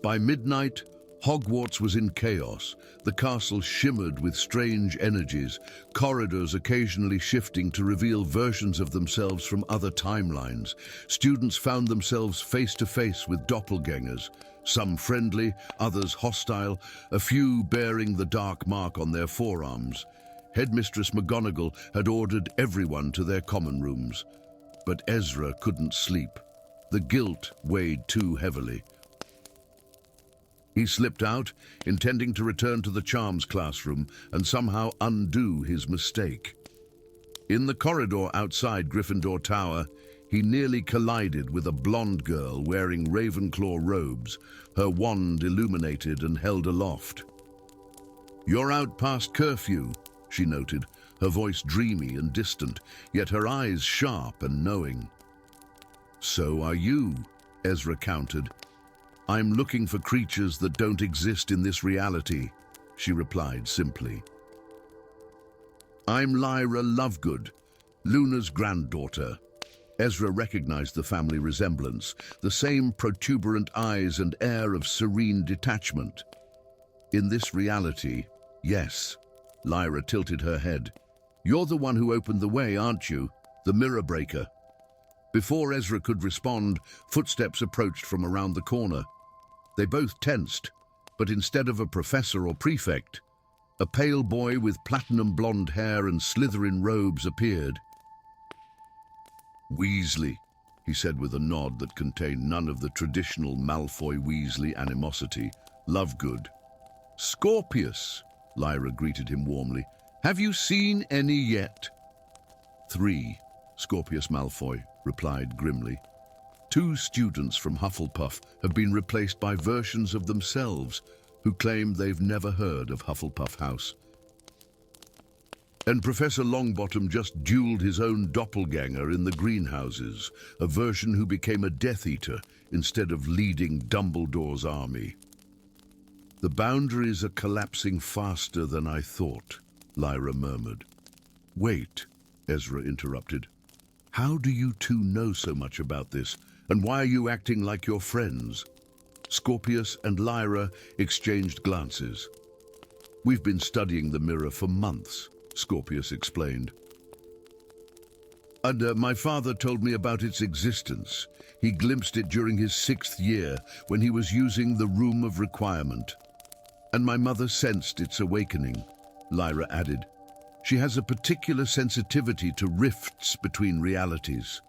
By midnight, Hogwarts was in chaos. The castle shimmered with strange energies, corridors occasionally shifting to reveal versions of themselves from other timelines. Students found themselves face to face with doppelgangers, some friendly, others hostile, a few bearing the dark mark on their forearms. Headmistress McGonagall had ordered everyone to their common rooms. But Ezra couldn't sleep. The guilt weighed too heavily. He slipped out, intending to return to the charms classroom and somehow undo his mistake. In the corridor outside Gryffindor Tower, he nearly collided with a blonde girl wearing Ravenclaw robes, her wand illuminated and held aloft. "You're out past curfew," she noted, her voice dreamy and distant, yet her eyes sharp and knowing. "So are you," Ezra countered. "I'm looking for creatures that don't exist in this reality," she replied simply. "I'm Lyra Lovegood, Luna's granddaughter." Ezra recognized the family resemblance, the same protuberant eyes and air of serene detachment. In this reality, yes. Lyra tilted her head. You're the one who opened the way, aren't you? The mirror breaker. Before Ezra could respond, footsteps approached from around the corner. They both tensed, but instead of a professor or prefect, a pale boy with platinum blonde hair and Slytherin robes appeared. Weasley, he said with a nod that contained none of the traditional Malfoy-Weasley animosity. Lovegood. Scorpius, Lyra greeted him warmly. Have you seen any yet? 3, Scorpius Malfoy replied grimly. 2 students from Hufflepuff have been replaced by versions of themselves who claim they've never heard of Hufflepuff House. And Professor Longbottom just dueled his own doppelganger in the greenhouses, a version who became a Death Eater instead of leading Dumbledore's army. The boundaries are collapsing faster than I thought, Lyra murmured. Wait, Ezra interrupted. How do you two know so much about this, and why are you acting like you're friends? Scorpius and Lyra exchanged glances. We've been studying the mirror for months, Scorpius explained. And my father told me about its existence. He glimpsed it during his 6th year when he was using the Room of Requirement. And my mother sensed its awakening, Lyra added. She has a particular sensitivity to rifts between realities.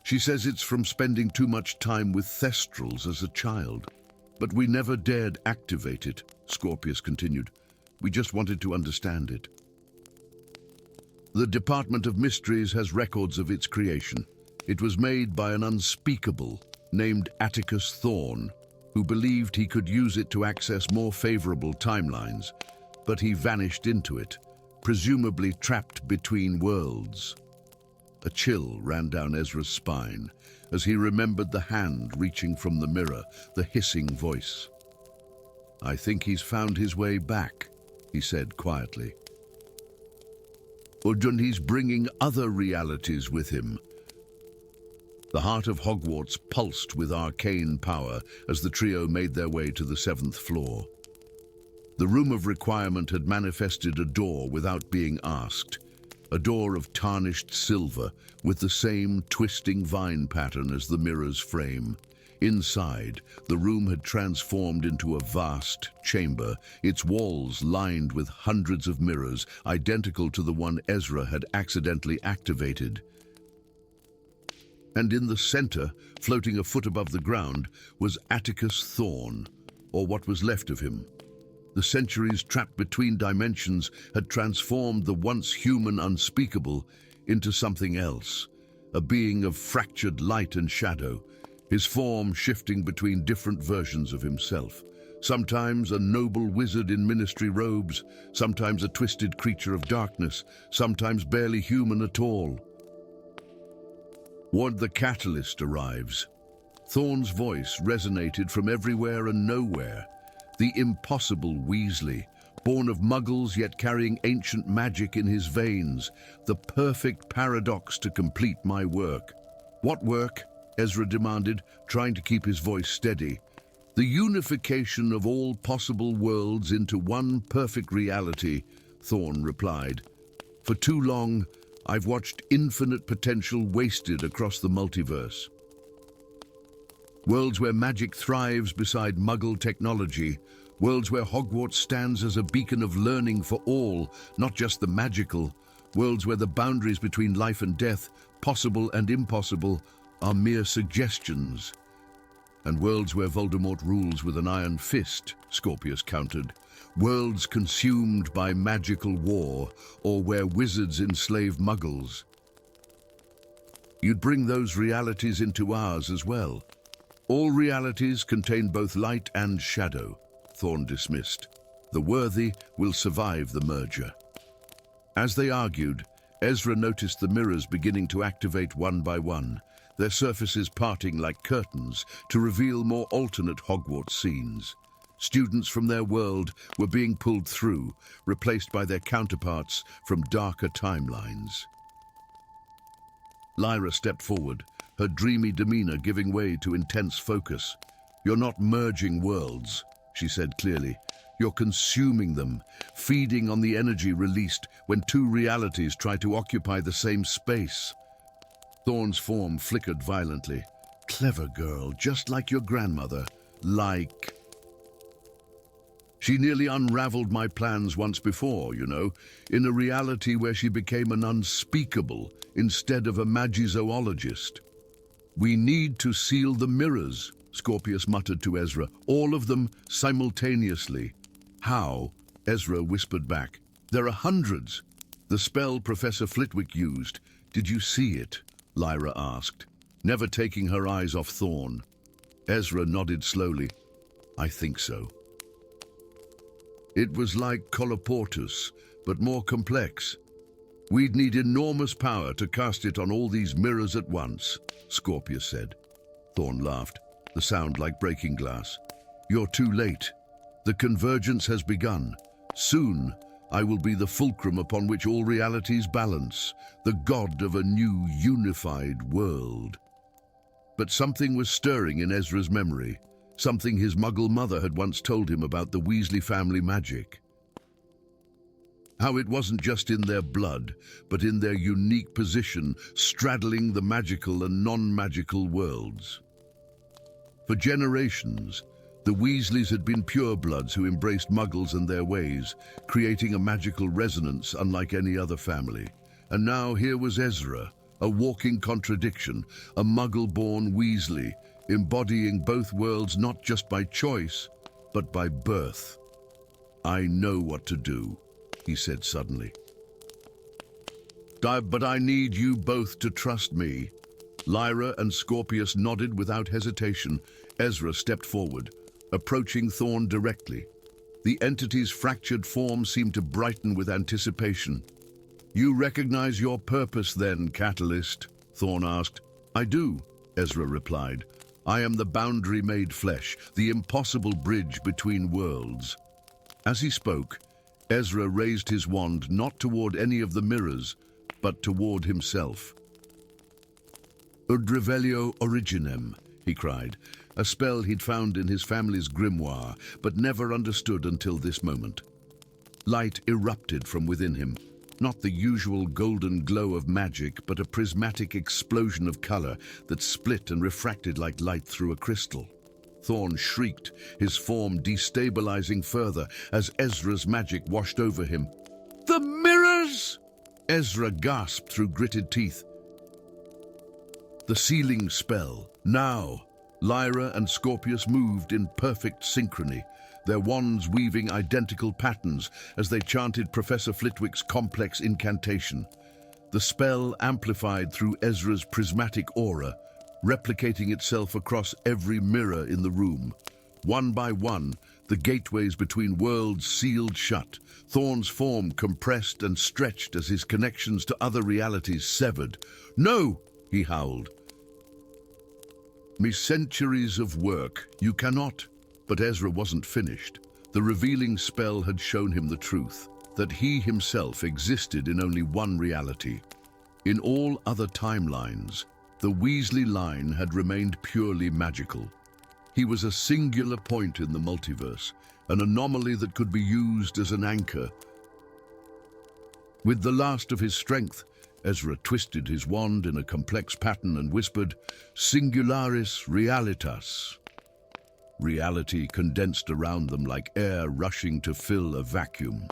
She says it's from spending too much time with Thestrals as a child. But we never dared activate it, Scorpius continued. We just wanted to understand it. The Department of Mysteries has records of its creation. It was made by an unspeakable named Atticus Thorne, who believed he could use it to access more favorable timelines, but he vanished into it, presumably trapped between worlds. A chill ran down Ezra's spine as he remembered the hand reaching from the mirror, the hissing voice. I think he's found his way back, he said quietly. And he's bringing other realities with him. The heart of Hogwarts pulsed with arcane power as the trio made their way to the 7th floor. The Room of Requirement had manifested a door without being asked, a door of tarnished silver with the same twisting vine pattern as the mirror's frame. Inside, the room had transformed into a vast chamber, its walls lined with hundreds of mirrors, identical to the one Ezra had accidentally activated. And in the center, floating a foot above the ground, was Atticus Thorne, or what was left of him. The centuries trapped between dimensions had transformed the once human unspeakable into something else, a being of fractured light and shadow, his form shifting between different versions of himself. Sometimes a noble wizard in ministry robes, sometimes a twisted creature of darkness, sometimes barely human at all. When the catalyst arrives, Thorne's voice resonated from everywhere and nowhere. The impossible Weasley, born of muggles yet carrying ancient magic in his veins, the perfect paradox to complete my work. What work? Ezra demanded, trying to keep his voice steady. The unification of all possible worlds into one perfect reality, Thorne replied. For too long, I've watched infinite potential wasted across the multiverse. Worlds where magic thrives beside Muggle technology, worlds where Hogwarts stands as a beacon of learning for all, not just the magical, worlds where the boundaries between life and death, possible and impossible, are mere suggestions. And worlds where Voldemort rules with an iron fist, Scorpius countered. Worlds consumed by magical war, or where wizards enslave muggles. You'd bring those realities into ours as well. All realities contain both light and shadow, Thorne dismissed. The worthy will survive the merger. As they argued, Ezra noticed the mirrors beginning to activate one by one, their surfaces parting like curtains to reveal more alternate Hogwarts scenes. Students from their world were being pulled through, replaced by their counterparts from darker timelines. Lyra stepped forward, her dreamy demeanor giving way to intense focus. You're not merging worlds, she said clearly. You're consuming them, feeding on the energy released when two realities try to occupy the same space. Thorn's form flickered violently. Clever girl, just like your grandmother. Like... She nearly unraveled my plans once before, you know, in a reality where she became an unspeakable instead of a magizoologist. We need to seal the mirrors, Scorpius muttered to Ezra, all of them simultaneously. How? Ezra whispered back. There are hundreds. The spell Professor Flitwick used. Did you see it? Lyra asked, never taking her eyes off Thorn. Ezra nodded slowly. I think so. It was like Colloportus, but more complex. We'd need enormous power to cast it on all these mirrors at once, Scorpius said. Thorn laughed, the sound like breaking glass. You're too late. The convergence has begun. Soon, I will be the fulcrum upon which all realities balance, the god of a new, unified world. But something was stirring in Ezra's memory, something his Muggle mother had once told him about the Weasley family magic. How it wasn't just in their blood, but in their unique position, straddling the magical and non-magical worlds. For generations, the Weasleys had been purebloods who embraced Muggles and their ways, creating a magical resonance unlike any other family. And now here was Ezra, a walking contradiction, a Muggle-born Weasley, embodying both worlds not just by choice, but by birth. I know what to do, he said suddenly. But I need you both to trust me. Lyra and Scorpius nodded without hesitation. Ezra stepped forward, approaching Thorn directly. The entity's fractured form seemed to brighten with anticipation. You recognize your purpose then, Catalyst? Thorn asked. I do, Ezra replied. I am the boundary made flesh, the impossible bridge between worlds. As he spoke, Ezra raised his wand not toward any of the mirrors, but toward himself. Ud Revelio Originem, he cried, a spell he'd found in his family's grimoire, but never understood until this moment. Light erupted from within him, not the usual golden glow of magic, but a prismatic explosion of color that split and refracted like light through a crystal. Thorn shrieked, his form destabilizing further as Ezra's magic washed over him. The mirrors! Ezra gasped through gritted teeth. The sealing spell. Now, Lyra and Scorpius moved in perfect synchrony, their wands weaving identical patterns as they chanted Professor Flitwick's complex incantation. The spell amplified through Ezra's prismatic aura, replicating itself across every mirror in the room. One by one, the gateways between worlds sealed shut, Thorn's form compressed and stretched as his connections to other realities severed. No, he howled. Me centuries of work, you cannot. But Ezra wasn't finished. The revealing spell had shown him the truth, that he himself existed in only one reality. In all other timelines, the Weasley line had remained purely magical. He was a singular point in the multiverse, an anomaly that could be used as an anchor. With the last of his strength, Ezra twisted his wand in a complex pattern and whispered, Singularis Realitas. Reality condensed around them like air rushing to fill a vacuum.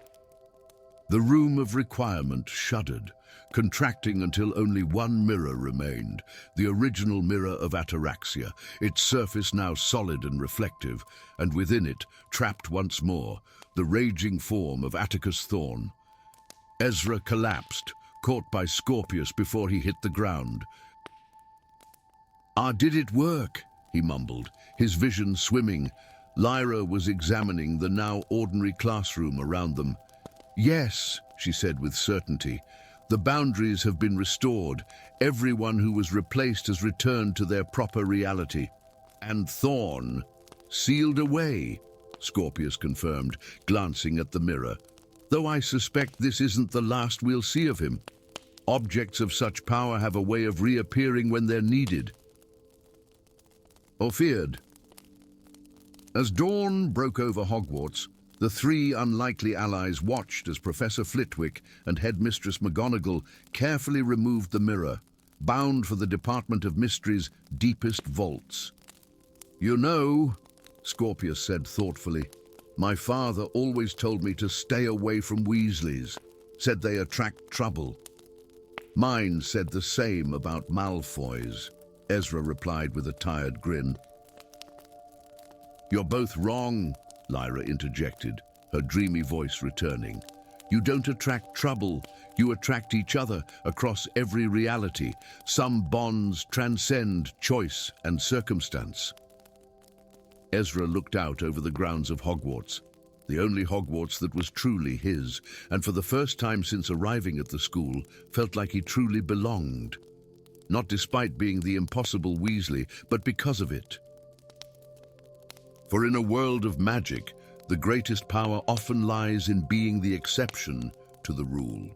The room of requirement shuddered, contracting until only one mirror remained, the original mirror of Ataraxia, its surface now solid and reflective, and within it, trapped once more, the raging form of Atticus Thorn. Ezra collapsed, caught by Scorpius before he hit the ground. Did it work? He mumbled, his vision swimming. Lyra was examining the now ordinary classroom around them. Yes, she said with certainty. The boundaries have been restored. Everyone who was replaced has returned to their proper reality. And Thorn, sealed away, Scorpius confirmed, glancing at the mirror. Though I suspect this isn't the last we'll see of him. Objects of such power have a way of reappearing when they're needed. Or feared. As dawn broke over Hogwarts, The three unlikely allies watched as Professor Flitwick and Headmistress McGonagall carefully removed the mirror, bound for the Department of Mystery's deepest vaults. "You know," Scorpius said thoughtfully, "my father always told me to stay away from Weasleys, said they attract trouble. Mine said the same about Malfoys," Ezra replied with a tired grin. "You're both wrong," Lyra interjected, her dreamy voice returning. "You don't attract trouble, you attract each other across every reality. Some bonds transcend choice and circumstance." Ezra looked out over the grounds of Hogwarts, the only Hogwarts that was truly his, and for the first time since arriving at the school, felt like he truly belonged. Not despite being the impossible Weasley, but because of it. For in a world of magic, the greatest power often lies in being the exception to the rule.